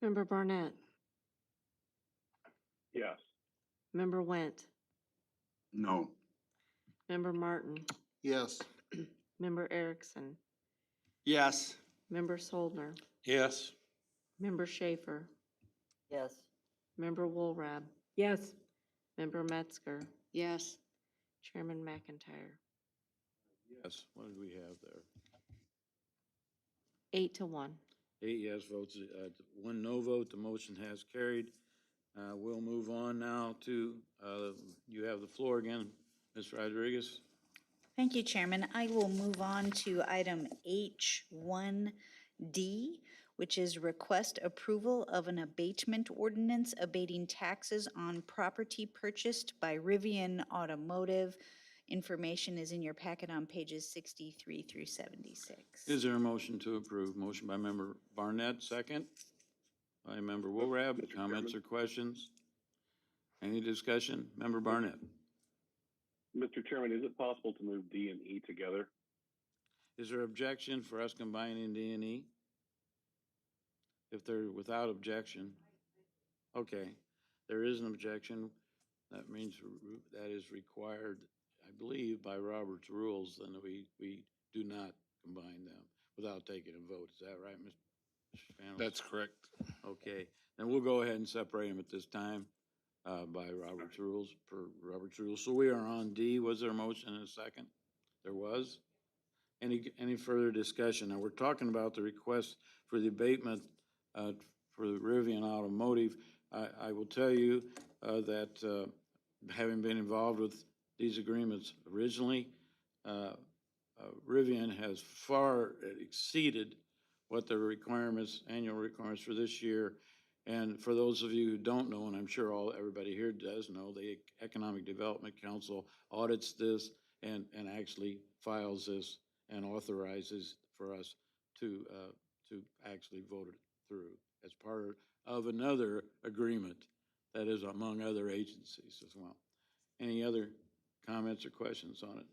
Member Barnett, Yes. Member Went, No. Member Martin, Yes. Member Erickson, yes. Member Soldner, Yes. Member Schaefer, Yes. Member Woolrab, Yes. Member Metzger, Yes. Chairman McIntyre. Yes. What did we have there? 8-1. 8 yes votes, 1 no vote. The motion has carried. We'll move on now to, you have the floor again, Ms. Rodriguez. Thank you, Chairman. I will move on to item H1D, which is request approval of an abatement ordinance abating taxes on property purchased by Rivian Automotive. Information is in your packet on pages 63 through 76. Is there a motion to approve? Motion by Member Barnett, second. By Member Woolrab. Comments or questions? Any discussion? Member Barnett. Mr. Chairman, is it possible to move D and E together? Is there objection for us combining D and E? If they're without objection, okay. There is an objection. That means that is required, I believe, by Robert's rules, then we do not combine them without taking a vote. Is that right, Mr. Spanos? That's correct. Okay, then we'll go ahead and separate them at this time by Robert's rules, per Robert's rules. So we are on D. Was there a motion and a second? There was. Any further discussion? Now, we're talking about the request for the abatement for the Rivian Automotive. I will tell you that having been involved with these agreements originally, Rivian has far exceeded what the requirements, annual requirements for this year. And for those of you who don't know, and I'm sure everybody here does know, the Economic Development Council audits this and actually files this and authorizes for us to to actually vote it through as part of another agreement that is among other agencies as well. Any other comments or questions on it?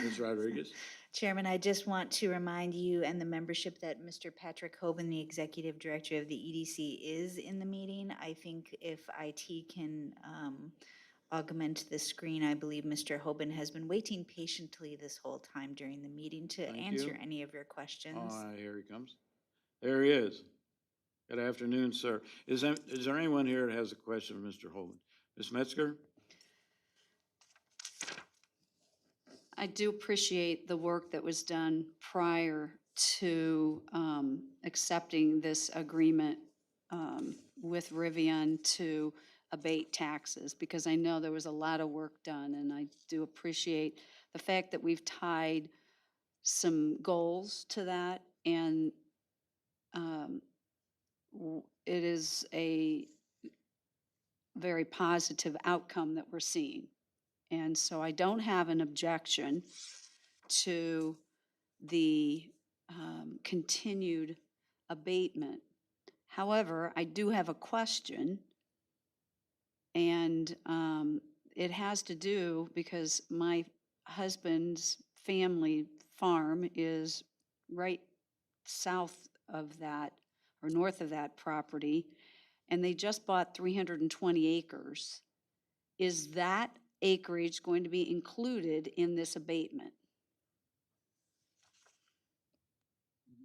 Ms. Rodriguez? Chairman, I just want to remind you and the membership that Mr. Patrick Hoban, the Executive Director of the EDC, is in the meeting. I think if IT can augment the screen, I believe Mr. Hoban has been waiting patiently this whole time during the meeting to Thank answer you. any of your questions. All right, here he comes. There he is. Good afternoon, sir. Is there anyone here that has a question for Mr. Hoban? Ms. Metzger? I do appreciate the work that was done prior to accepting this agreement with Rivian to abate taxes, because I know there was a lot of work done, and I do appreciate the fact that we've tied some goals to that, and it is a very positive outcome that we're seeing. And so I don't have an objection to the continued abatement. However, I do have a question, and it has to do because my husband's family farm is right south of that or north of that property, and they just bought 320 acres. Is that acreage going to be included in this abatement?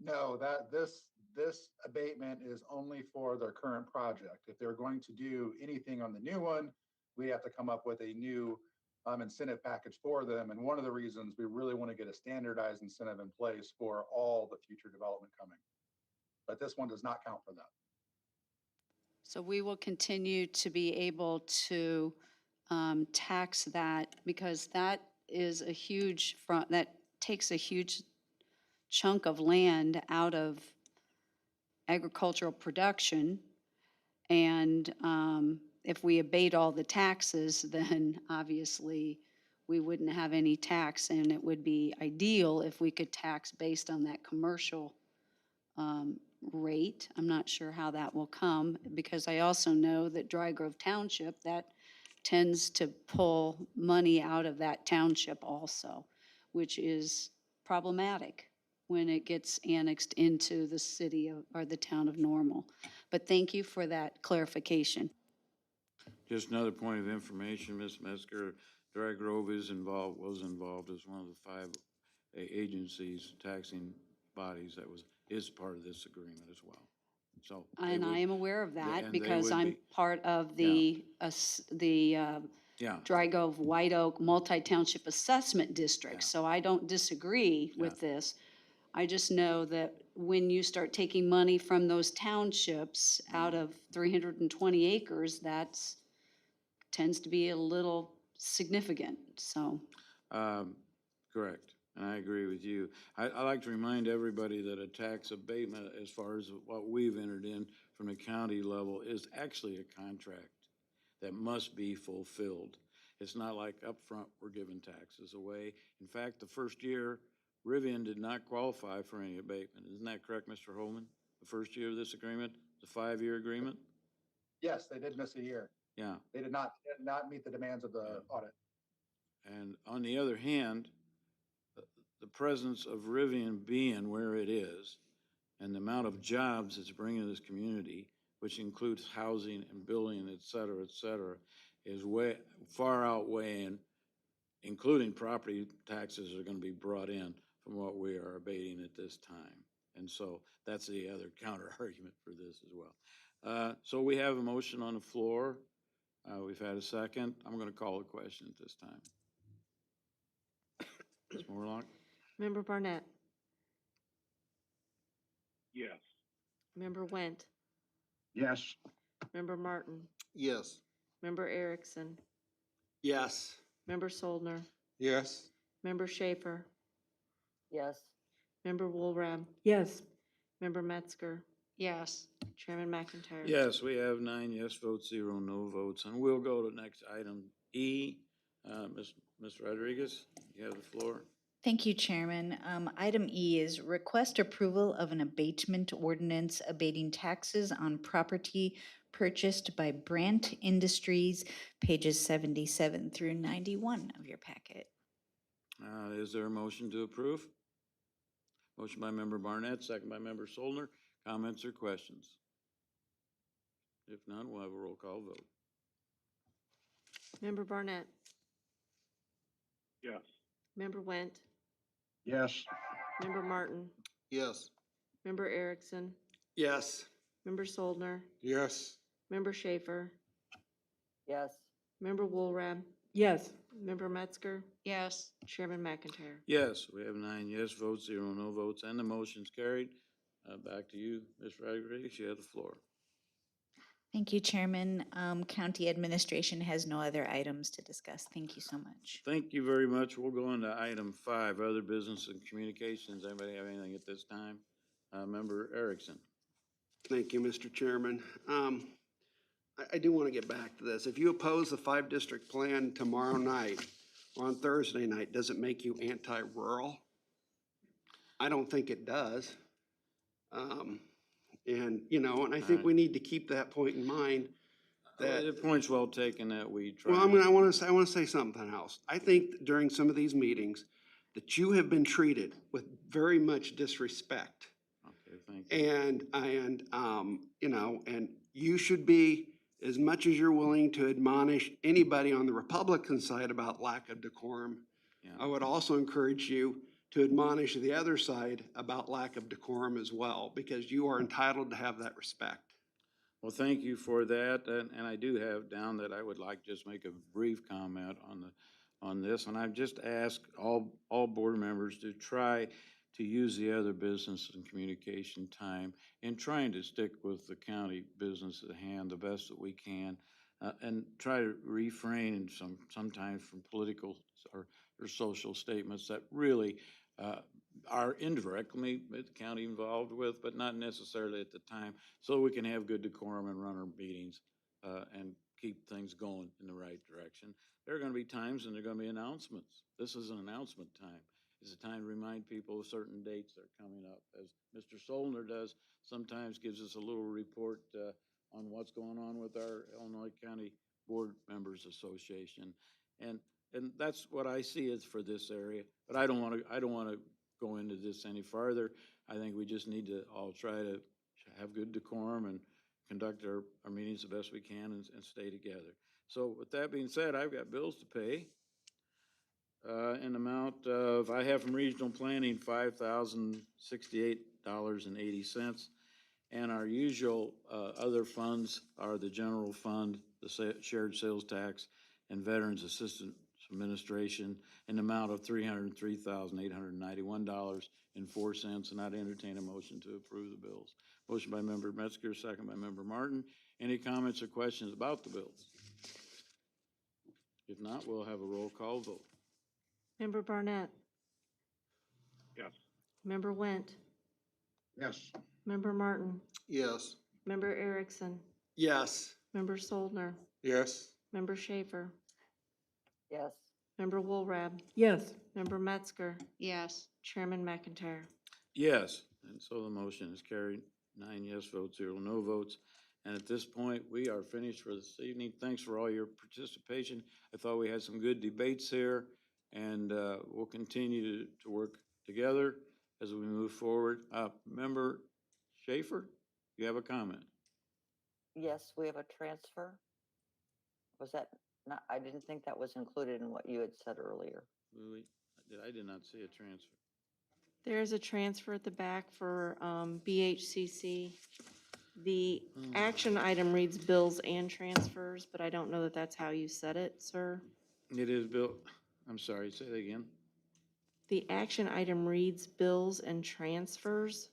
No, this abatement is only for their current project. If they're going to do anything on the new one, we have to come up with a new incentive package for them. And one of the reasons we really want to get a standardized incentive in place for all the future development coming. But this one does not count for that. So we will continue to be able to tax that, because that is a huge that takes a huge chunk of land out of agricultural production. And if we abate all the taxes, then obviously we wouldn't have any tax, and it would be ideal if we could tax based on that commercial rate. I'm not sure how that will come, because I also know that Dry Grove Township, that tends to pull money out of that township also, which is problematic when it gets annexed into the city of, or the town of Normal. But thank you for that clarification. Just another point of information, Ms. Metzger, Dry Grove was involved as one of the 5 agencies, taxing bodies that is part of this agreement as well. So. And I am aware of that and they because would I'm be- part of the Yeah, Dry Grove White Oak Multi-Township Assessment District. Yeah. So I don't disagree with this. I just know that when you start taking money from those townships out of 320 acres, that's tends to be a little significant, so. correct, and I agree with you. I like to remind everybody that a tax abatement, as far as what we've entered in from the county level, is actually a contract that must be fulfilled. It's not like upfront we're giving taxes away. In fact, the first year, Rivian did not qualify for any abatement. Isn't that correct, Mr. Holman? The first year of this agreement, the 5-year agreement? Yes, they did miss a year. Yeah. They did not meet the demands of the audit. And on the other hand, the presence of Rivian being where it is and the amount of jobs it's bringing to this community, which includes housing and building, et cetera, is way far outweighing, including property taxes are going to be brought in from what we are abating at this time. And so that's the other counter argument for this as well. So we have a motion on the floor. We've had a second. I'm going to call a question at this time. Ms. Morlock? Member Barnett, Yes. Member Went, Yes. Member Martin, Yes. Member Erickson, Yes. Member Soldner, Yes. Member Schaefer, Yes. Member Woolrab, Yes. Member Metzger, Yes. Chairman McIntyre. Yes, we have 9 yes votes, 0 no votes, and we'll go to next item E. Ms. Rodriguez, you have the floor. Thank you, Chairman. Item E is request approval of an abatement ordinance abating taxes on property purchased by Brandt Industries, pages 77 through 91 of your packet. Is there a motion to approve? Motion by Member Barnett, second by Member Solner. Comments or questions? If none, we'll have a roll call vote. Member Barnett, Yes. Member Went, Yes. Member Martin, Yes. Member Erickson, Yes. Member Soldner, Yes. Member Schaefer, Yes. Member Woolrab, Yes. Member Metzger, Yes. Chairman McIntyre. Yes, we have 9 yes votes, 0 no votes, and the motion's carried. Back to you, Ms. Rodriguez, you have the floor. Thank you, Chairman. County Administration has no other items to discuss. Thank you so much. Thank you very much. We'll go on to item 5, other business and communications. Anybody have anything at this time? Member Erickson. Thank you, Mr. Chairman. I do want to get back to this. If you oppose the 5-district plan tomorrow night or on Thursday night, does it make you anti-rural? I don't think it does. And, you know, and I think we need to keep that point in mind. The point's well taken that we try. Well, I want to say something else. I think during some of these meetings that you have been treated with very much disrespect. Okay, thank you. And you know, and you should be, as much as you're willing to admonish anybody on the Republican side about lack of decorum, I would also encourage you to admonish the other side about lack of decorum as well, because you are entitled to have that respect. Well, thank you for that, and I do have down that I would like to just make a brief comment on this, and I've just asked all board members to try to use the other business and communication time in trying to stick with the county business at hand the best that we can, and try to refrain sometimes from political or social statements that really are indirectly the county involved with, but not necessarily at the time, so we can have good decorum and run our meetings and keep things going in the right direction. There are going to be times and there are going to be announcements. This is an announcement time. It's a time to remind people of certain dates that are coming up. As Mr. Solner does, sometimes gives us a little report on what's going on with our Illinois County Board Members Association. And that's what I see is for this area, but I don't want to go into this any farther. I think we just need to all try to have good decorum and conduct our meetings the best we can and stay together. So with that being said, I've got bills to pay in the amount of, I have from Regional Planning, $5,068.80. And our usual other funds are the general fund, the shared sales tax, and Veterans Assistance Administration in the amount of $303,891.04, and I'd entertain a motion to approve the bills. Motion by Member Metzger, second by Member Martin. Any comments or questions about the bills? If not, we'll have a roll call vote. Member Barnett, Yes. Member Went, Yes. Member Martin, Yes. Member Erickson, Yes. Member Soldner, Yes. Member Schaefer, Yes. Member Woolrab, Yes. Member Metzger, Yes. Chairman McIntyre. Yes, and so the motion is carried. 9 yes votes, 0 no votes. And at this point, we are finished for this evening. Thanks for all your participation. I thought we had some good debates here, and we'll continue to work together as we move forward. Member Schaefer, you have a comment? Yes, we have a transfer. Was that not, I didn't think that was included in what you had said earlier. I did not see a transfer. There is a transfer at the back for BHCC. The action item reads bills and transfers, but I don't know that that's how you said it, sir. It is Bill, I'm sorry, say that again. The action item reads bills and transfers,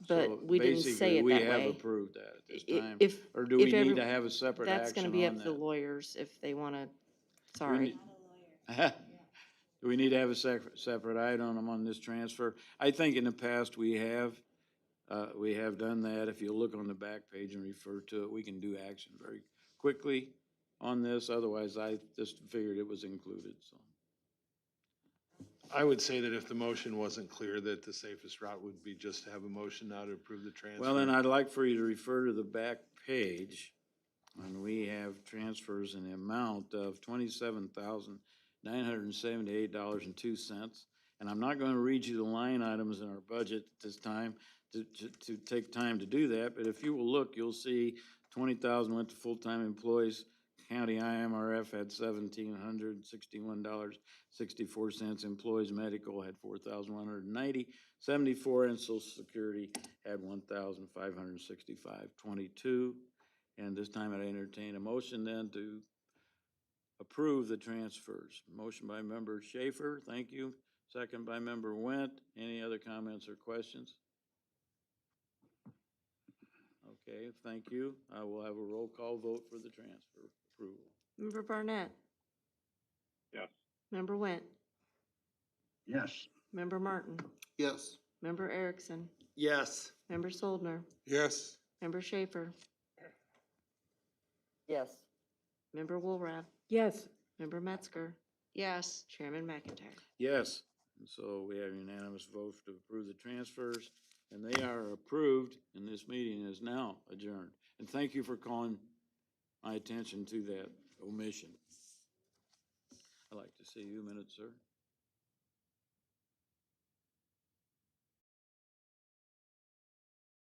So but we didn't say it that basically, we have way. approved that at this I- time. If Or do we if need every- to have a separate That's gonna action be up on to the that? lawyers if they wanna, sorry. Do we need to have a separate item on this transfer? I think in the past we have done that. If you look on the back page and refer to it, we can do action very quickly on this. Otherwise, I just figured it was included, so. I would say that if the motion wasn't clear, that the safest route would be just to have a motion now to approve the transfer. Well, then I'd like for you to refer to the back page, and we have transfers in the amount of $27,978.02. And I'm not gonna read you the line items in our budget at this time to take time to do that, but if you will look, you'll see 20,000 went to full-time employees. County IMRF had $1,761.64. Employees medical had $4,190.74, and Social Security had $1,565.22. And this time I entertain a motion then to approve the transfers. Motion by member Schaefer, thank you. Second by member Went. Any other comments or questions? Okay, thank you. I will have a roll call vote for the transfer approval. Member Barnett, Yes. Member Went, Yes. Member Martin, Yes. Member Erickson, Yes. Member Soldner, Yes. Member Schaefer, Yes. Member Woolrath, Yes. Member Metzger, Yes. Chairman McIntyre. Yes, and so we have unanimous vote to approve the transfers, and they are approved, and this meeting is now adjourned. And thank you for calling my attention to that omission. I'd like to see you a minute, sir.